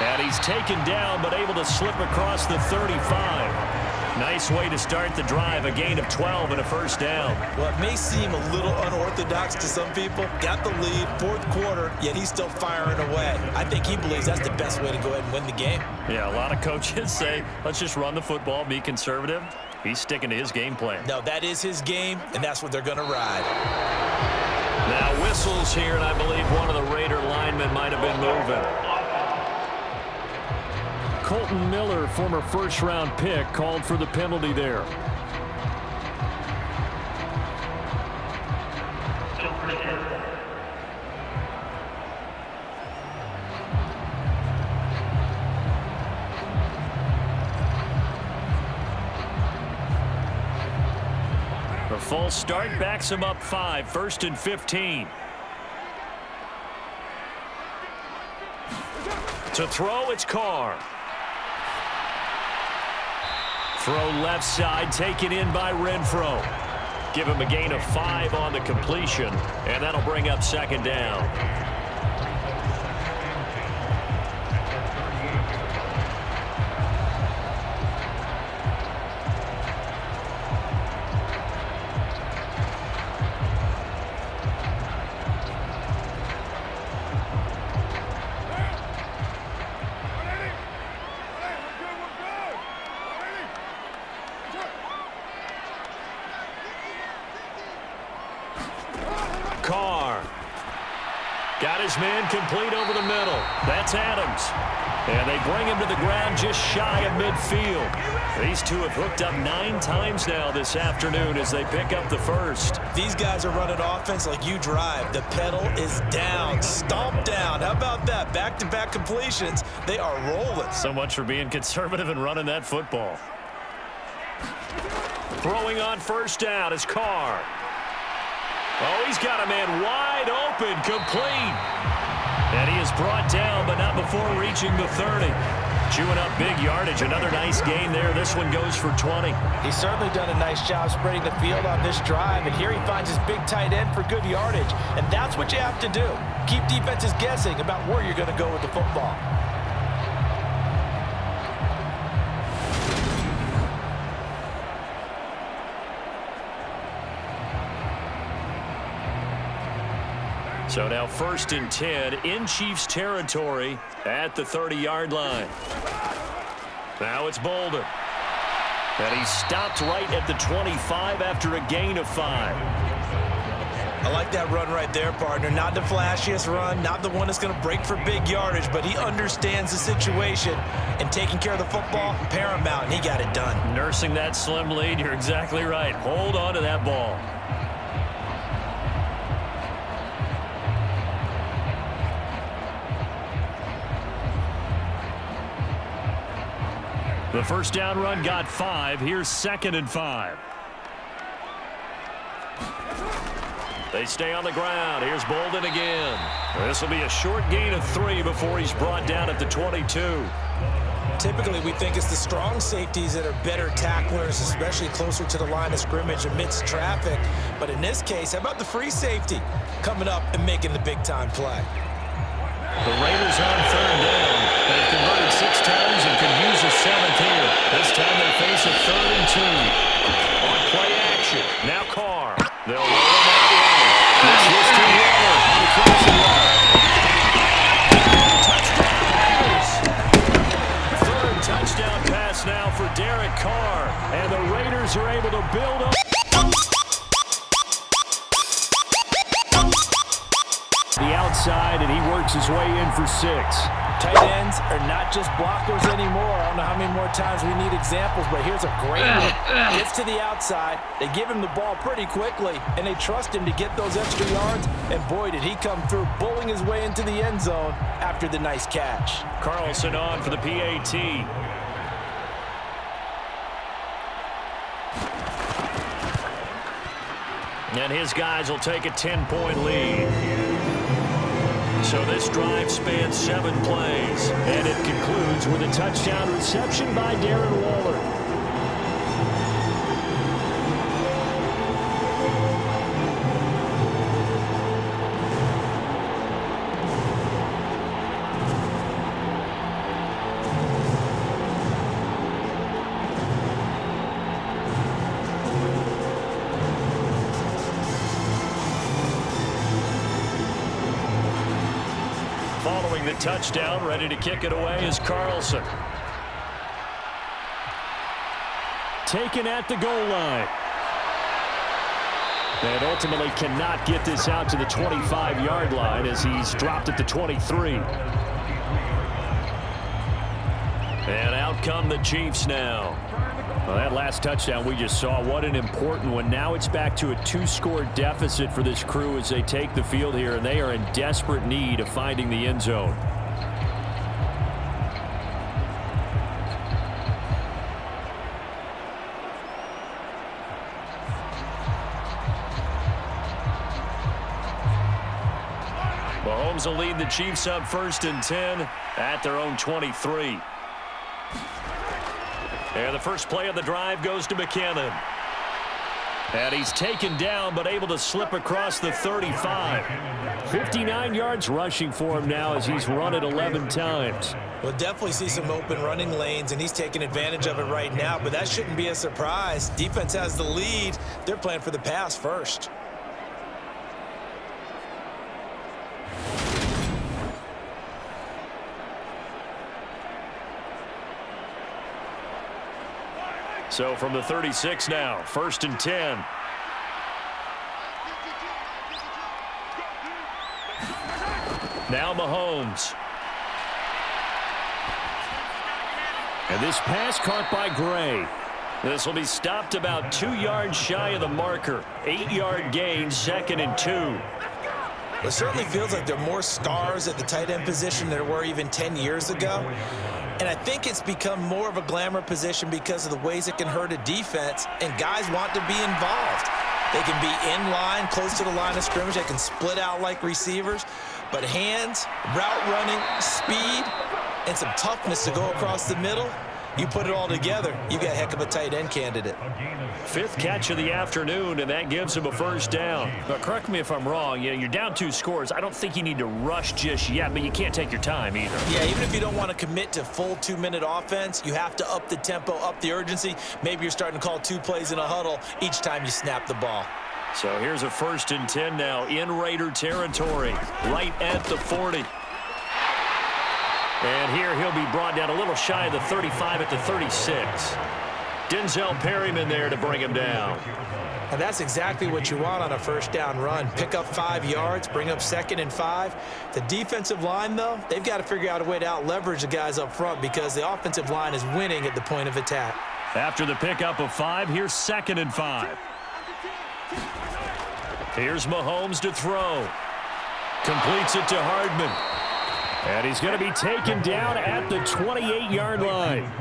And he's taken down but able to slip across the 35. Nice way to start the drive. A gain of 12 and a first down. Well, it may seem a little unorthodox to some people. Got the lead, fourth quarter, yet he's still firing away. I think he believes that's the best way to go ahead and win the game. Yeah, a lot of coaches say, let's just run the football, be conservative. He's sticking to his game plan. No, that is his game, and that's what they're going to ride. Now whistles here, and I believe one of the Raider linemen might have been moving. Colton Miller, former first-round pick, called for the penalty there. The false start backs him up 5, 1st and 15. To throw, it's Carr. Throw left side, taken in by Renfro. Give him a gain of 5 on the completion, and that'll bring up second down. Carr. Got his man complete over the middle. That's Adams. And they bring him to the ground just shy of midfield. These two have hooked up 9 times now this afternoon as they pick up the first. These guys are running offense like you drive. The pedal is down, stomp down. How about that? Back-to-back completions. They are rolling. So much for being conservative and running that football. Throwing on first down is Carr. Oh, he's got a man wide open, complete. And he is brought down, but not before reaching the 30. Chewing up big yardage. Another nice gain there. This one goes for 20. He's certainly done a nice job spreading the field on this drive, and here he finds his big tight end for good yardage. And that's what you have to do. Keep defenses guessing about where you're going to go with the football. So now 1st and 10 in Chiefs territory at the 30-yard line. Now it's Bolden. And he stopped right at the 25 after a gain of 5. I like that run right there, partner. Not the flashiest run, not the one that's going to break for big yardage, but he understands the situation, and taking care of the football, paramount, and he got it done. Nursing that slim lead, you're exactly right. Hold on to that ball. The first down run got 5. Here's 2nd and 5. They stay on the ground. Here's Bolden again. This will be a short gain of 3 before he's brought down at the 22. Typically, we think it's the strong safeties that are better tacklers, especially closer to the line of scrimmage amidst traffic. But in this case, how about the free safety coming up and making the big-time play? The Raiders on 3rd down. They've converted 6 times and could use a 7th here. This time they face a 3rd and 2. On play action. Now Carr. They'll roll him out wide. This is to Waller on the crossing route. Touchdown. 3rd touchdown pass now for Derek Carr. And the Raiders are able to build up the outside, and he works his way in for 6. Tight ends are not just blockers anymore. I don't know how many more times we need examples, but here's a great one. Gets to the outside. They give him the ball pretty quickly, and they trust him to get those extra yards. And boy, did he come through, bowling his way into the end zone after the nice catch. Carlson on for the PAT. And his guys will take a 10-point lead. So this drive spans 7 plays, and it concludes with a touchdown reception by Darren Waller. Following the touchdown, ready to kick it away is Carlson. Taken at the goal line. And ultimately cannot get this out to the 25-yard line as he's dropped at the 23. And out come the Chiefs now. Well, that last touchdown we just saw, what an important one. Now it's back to a 2-score deficit for this crew as they take the field here, and they are in desperate need of finding the end zone. Mahomes will lead the Chiefs up 1st and 10 at their own 23. And the first play of the drive goes to McKinnon. And he's taken down, but able to slip across the 35. 59 yards rushing for him now as he's run it 11 times. We'll definitely see some open running lanes, and he's taking advantage of it right now, but that shouldn't be a surprise. Defense has the lead. They're playing for the pass first. So from the 36 now, 1st and 10. Now Mahomes. And this pass caught by Gray. This will be stopped about 2 yards shy of the marker. 8-yard gain, 2nd and 2. It certainly feels like there are more stars at the tight end position than there were even 10 years ago. And I think it's become more of a glamour position because of the ways it can hurt a defense, and guys want to be involved. They can be in line, close to the line of scrimmage. They can split out like receivers. But hands, route running, speed, and some toughness to go across the middle, you put it all together, you got a heck of a tight end candidate. 5th catch of the afternoon, and that gives him a first down. But correct me if I'm wrong, you're down 2 scores. I don't think you need to rush just yet, but you can't take your time either. Yeah, even if you don't want to commit to full 2-minute offense, you have to up the tempo, up the urgency. Maybe you're starting to call 2 plays in a huddle each time you snap the ball. So here's a 1st and 10 now in Raider territory, right at the 40. And here he'll be brought down a little shy of the 35 at the 36. Denzel Perryman there to bring him down. And that's exactly what you want on a first down run. Pick up 5 yards, bring up 2nd and 5. The defensive line, though, they've got to figure out a way to out-leverage the guys up front because the offensive line is winning at the point of attack. After the pickup of 5, here's 2nd and 5. Here's Mahomes to throw. Completes it to Hardman. And he's going to be taken down at the 28-yard line.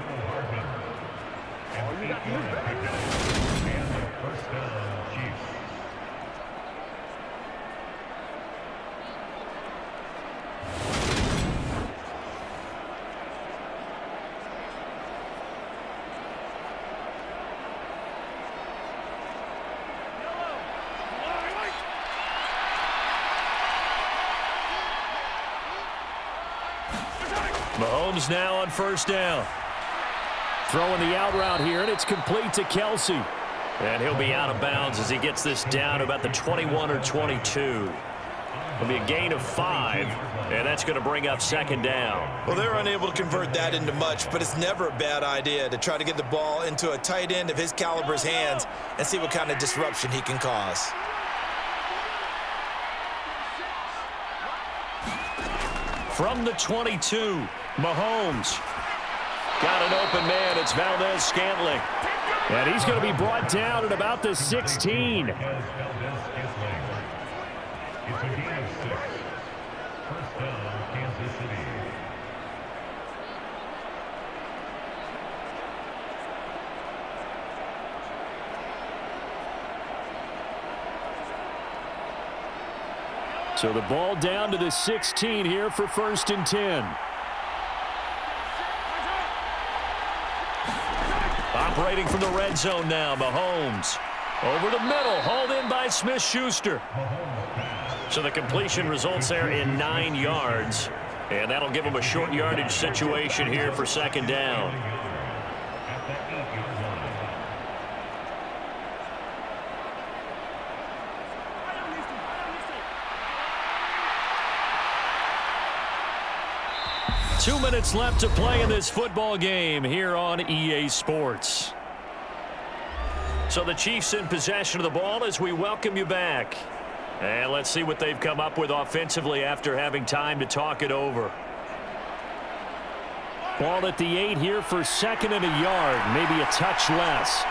Mahomes now on first down. Throwing the out route here, and it's complete to Kelsey. And he'll be out of bounds as he gets this down to about the 21 or 22. It'll be a gain of 5, and that's going to bring up 2nd down. Well, they're unable to convert that into much, but it's never a bad idea to try to get the ball into a tight end of his caliber's hands and see what kind of disruption he can cause. From the 22, Mahomes. Got an open man. It's Valdez-Scantling. And he's going to be brought down at about the 16. It's a gain of 6. First down, Kansas City. So the ball down to the 16 here for 1st and 10. Operating from the red zone now, Mahomes. Over the middle, hauled in by Smith-Schuster. So the completion results there in 9 yards. And that'll give him a short yardage situation here for 2nd down. At the 8-yard line. 2 minutes left to play in this football game here on EA Sports. So the Chiefs in possession of the ball as we welcome you back. And let's see what they've come up with offensively after having time to talk it over. Ball at the 8 here for 2nd and a yard, maybe a touch less.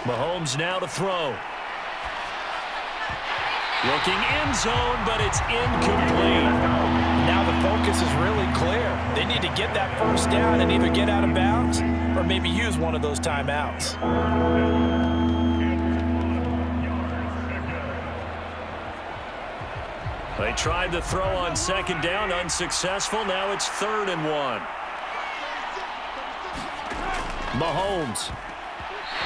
Mahomes now to throw. Looking end zone, but it's incomplete. Now the focus is really clear. They need to get that first down and either get out of bounds or maybe use one of those timeouts. They tried to throw on 2nd down, unsuccessful. Now it's 3rd and 1. Mahomes.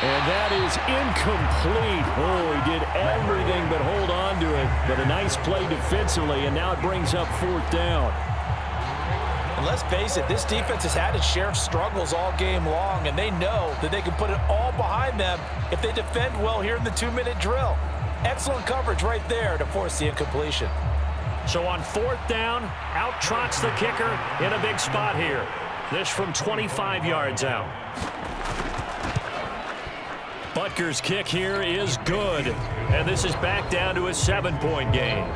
And that is incomplete. Oh, he did everything but hold on to it. But a nice play defensively, and now it brings up 4th down. And let's face it, this defense has had its share of struggles all game long, and they know that they can put it all behind them if they defend well here in the 2-minute drill. Excellent coverage right there to force the incompletion. So on 4th down, out trots the kicker in a big spot here. This from 25 yards out. Butker's kick here is good. And this is back down to a 7-point game.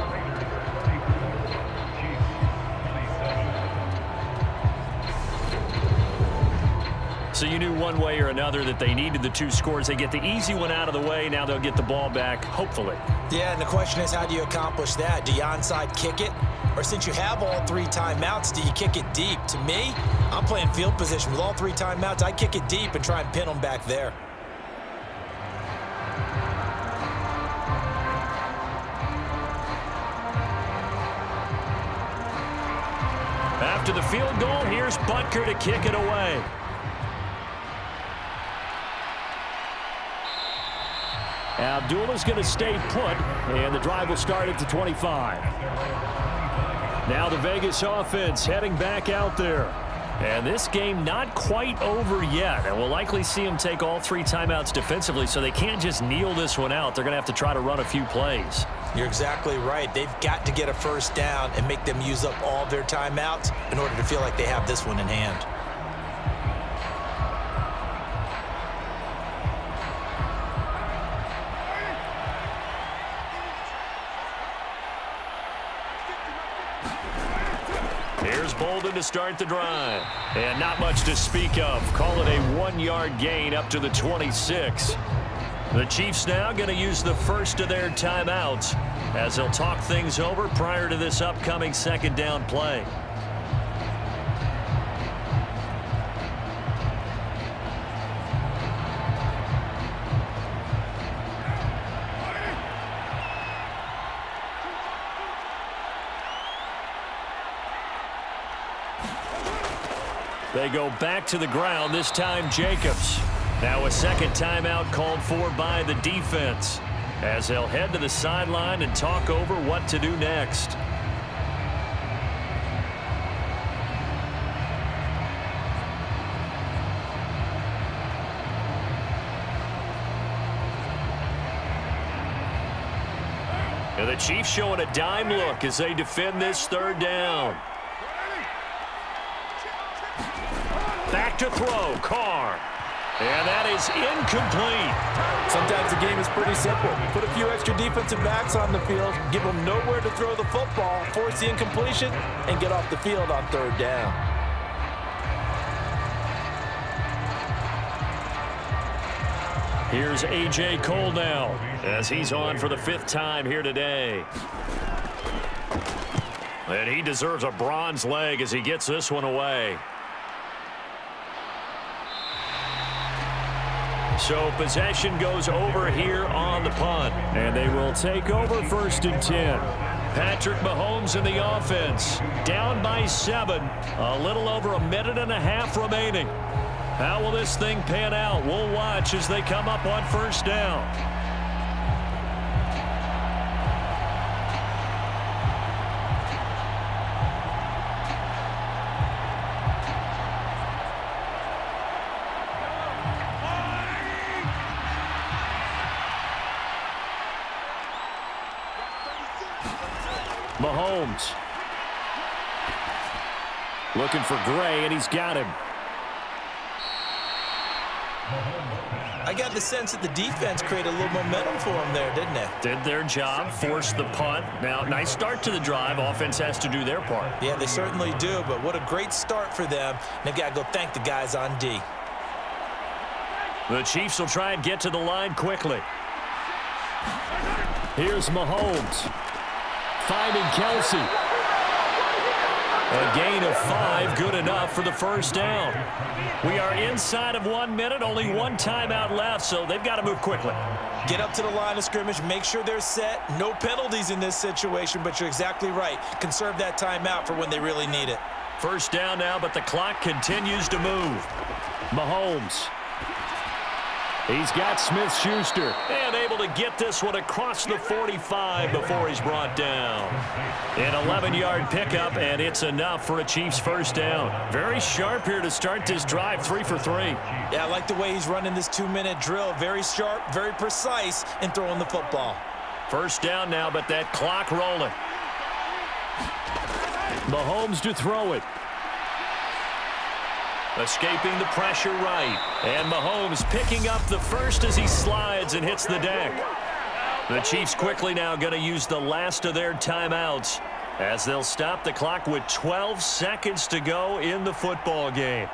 So you knew one way or another that they needed the 2 scores. They get the easy one out of the way. Now they'll get the ball back, hopefully. Yeah, and the question is, how do you accomplish that? Do you onside kick it? Or since you have all 3 timeouts, do you kick it deep? To me, I'm playing field position. With all 3 timeouts, I kick it deep and try and pin them back there. After the field goal, here's Butker to kick it away. Abdullah's going to stay put, and the drive will start at the 25. Now the Vegas offense heading back out there. And this game not quite over yet, and we'll likely see them take all 3 timeouts defensively, so they can't just kneel this one out. They're going to have to try to run a few plays. You're exactly right. They've got to get a first down and make them use up all their timeouts in order to feel like they have this one in hand. Here's Bolden to start the drive. And not much to speak of. Call it a 1-yard gain up to the 26. The Chiefs now going to use the first of their timeouts as they'll talk things over prior to this upcoming 2nd down play. They go back to the ground, this time Jacobs. Now a 2nd timeout called for by the defense as they'll head to the sideline and talk over what to do next. And the Chiefs showing a dime look as they defend this 3rd down. Back to throw, Carr. And that is incomplete. Sometimes the game is pretty simple. Put a few extra defensive backs on the field, give them nowhere to throw the football, force the incompletion, and get off the field on 3rd down. Here's A.J. Cole now as he's on for the 5th time here today. And he deserves a bronze leg as he gets this one away. So possession goes over here on the punt. And they will take over 1st and 10. Patrick Mahomes in the offense. Down by 7. A little over a minute and a half remaining. How will this thing pan out? We'll watch as they come up on 1st down. Mahomes looking for Gray, and he's got him. I got the sense that the defense created a little momentum for them there, didn't it? Did their job, forced the punt. Now, nice start to the drive. Offense has to do their part. Yeah, they certainly do, but what a great start for them. They've got to go thank the guys on D. The Chiefs will try and get to the line quickly. Here's Mahomes. Finding Kelsey. A gain of 5, good enough for the 1st down. We are inside of 1 minute, only 1 timeout left, so they've got to move quickly. Get up to the line of scrimmage, make sure they're set. No penalties in this situation, but you're exactly right. Conserve that timeout for when they really need it. 1st down now, but the clock continues to move. Mahomes. He's got Smith-Schuster and able to get this one across the 45 before he's brought down. An 11-yard pickup, and it's enough for a Chiefs 1st down. Very sharp here to start this drive, 3 for 3. Yeah, I like the way he's running this 2-minute drill. Very sharp, very precise in throwing the football. 1st down now, but that clock rolling. Mahomes to throw it. Escaping the pressure right. And Mahomes picking up the first as he slides and hits the deck. The Chiefs quickly now going to use the last of their timeouts as they'll stop the clock with 12 seconds to go in the football game.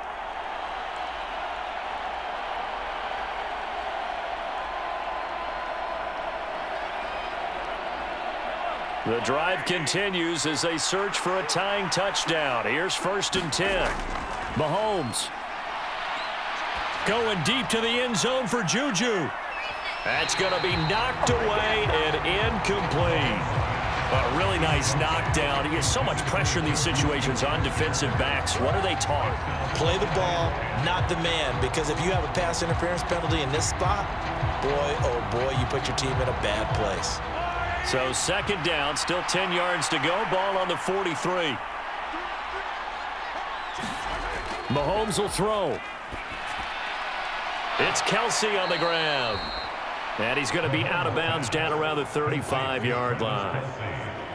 The drive continues as they search for a tying touchdown. Here's 1st and 10. Mahomes going deep to the end zone for Juju. That's going to be knocked away and incomplete. A really nice knockdown. He has so much pressure in these situations on defensive backs. What are they taught? Play the ball, not the man, because if you have a pass interference penalty in this spot, boy, oh boy, you put your team in a bad place. So 2nd down, still 10 yards to go. Ball on the 43. Mahomes will throw. It's Kelsey on the ground. And he's going to be out of bounds down around the 35-yard line.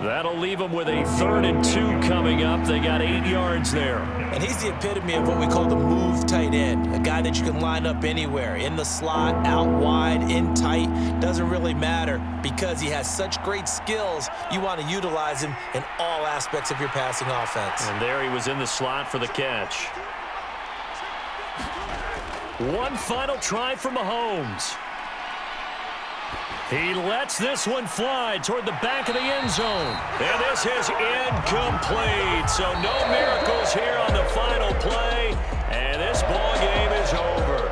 That'll leave them with a 3rd and 2 coming up. They got 8 yards there. And he's the epitome of what we call the move tight end, a guy that you can line up anywhere, in the slot, out wide, in tight, doesn't really matter because he has such great skills. You want to utilize him in all aspects of your passing offense. And there he was in the slot for the catch. One final try for Mahomes. He lets this one fly toward the back of the end zone. And this is incomplete. So no miracles here on the final play. And this ball game is over.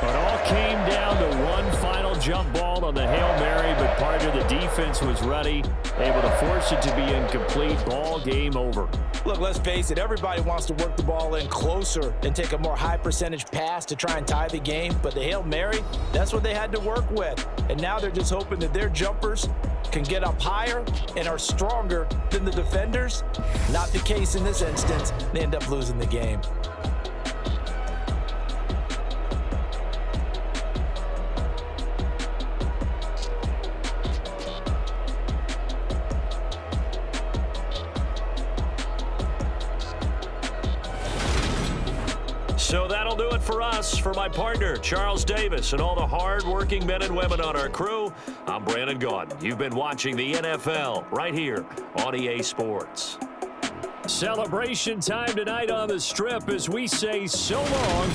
It all came down to one final jump ball on the Hail Mary, but part of the defense was ready, able to force it to be incomplete. Ball game over. Look, let's face it, everybody wants to work the ball in closer and take a more high percentage pass to try and tie the game, but the Hail Mary, that's what they had to work with. And now they're just hoping that their jumpers can get up higher and are stronger than the defenders. Not the case in this instance. They end up losing the game. So that'll do it for us. For my partner, Charles Davis, and all the hard-working men and women on our crew, I'm Brandon Gaudin. You've been watching the NFL right here on EA Sports. Celebration time tonight on the Strip as we say so long.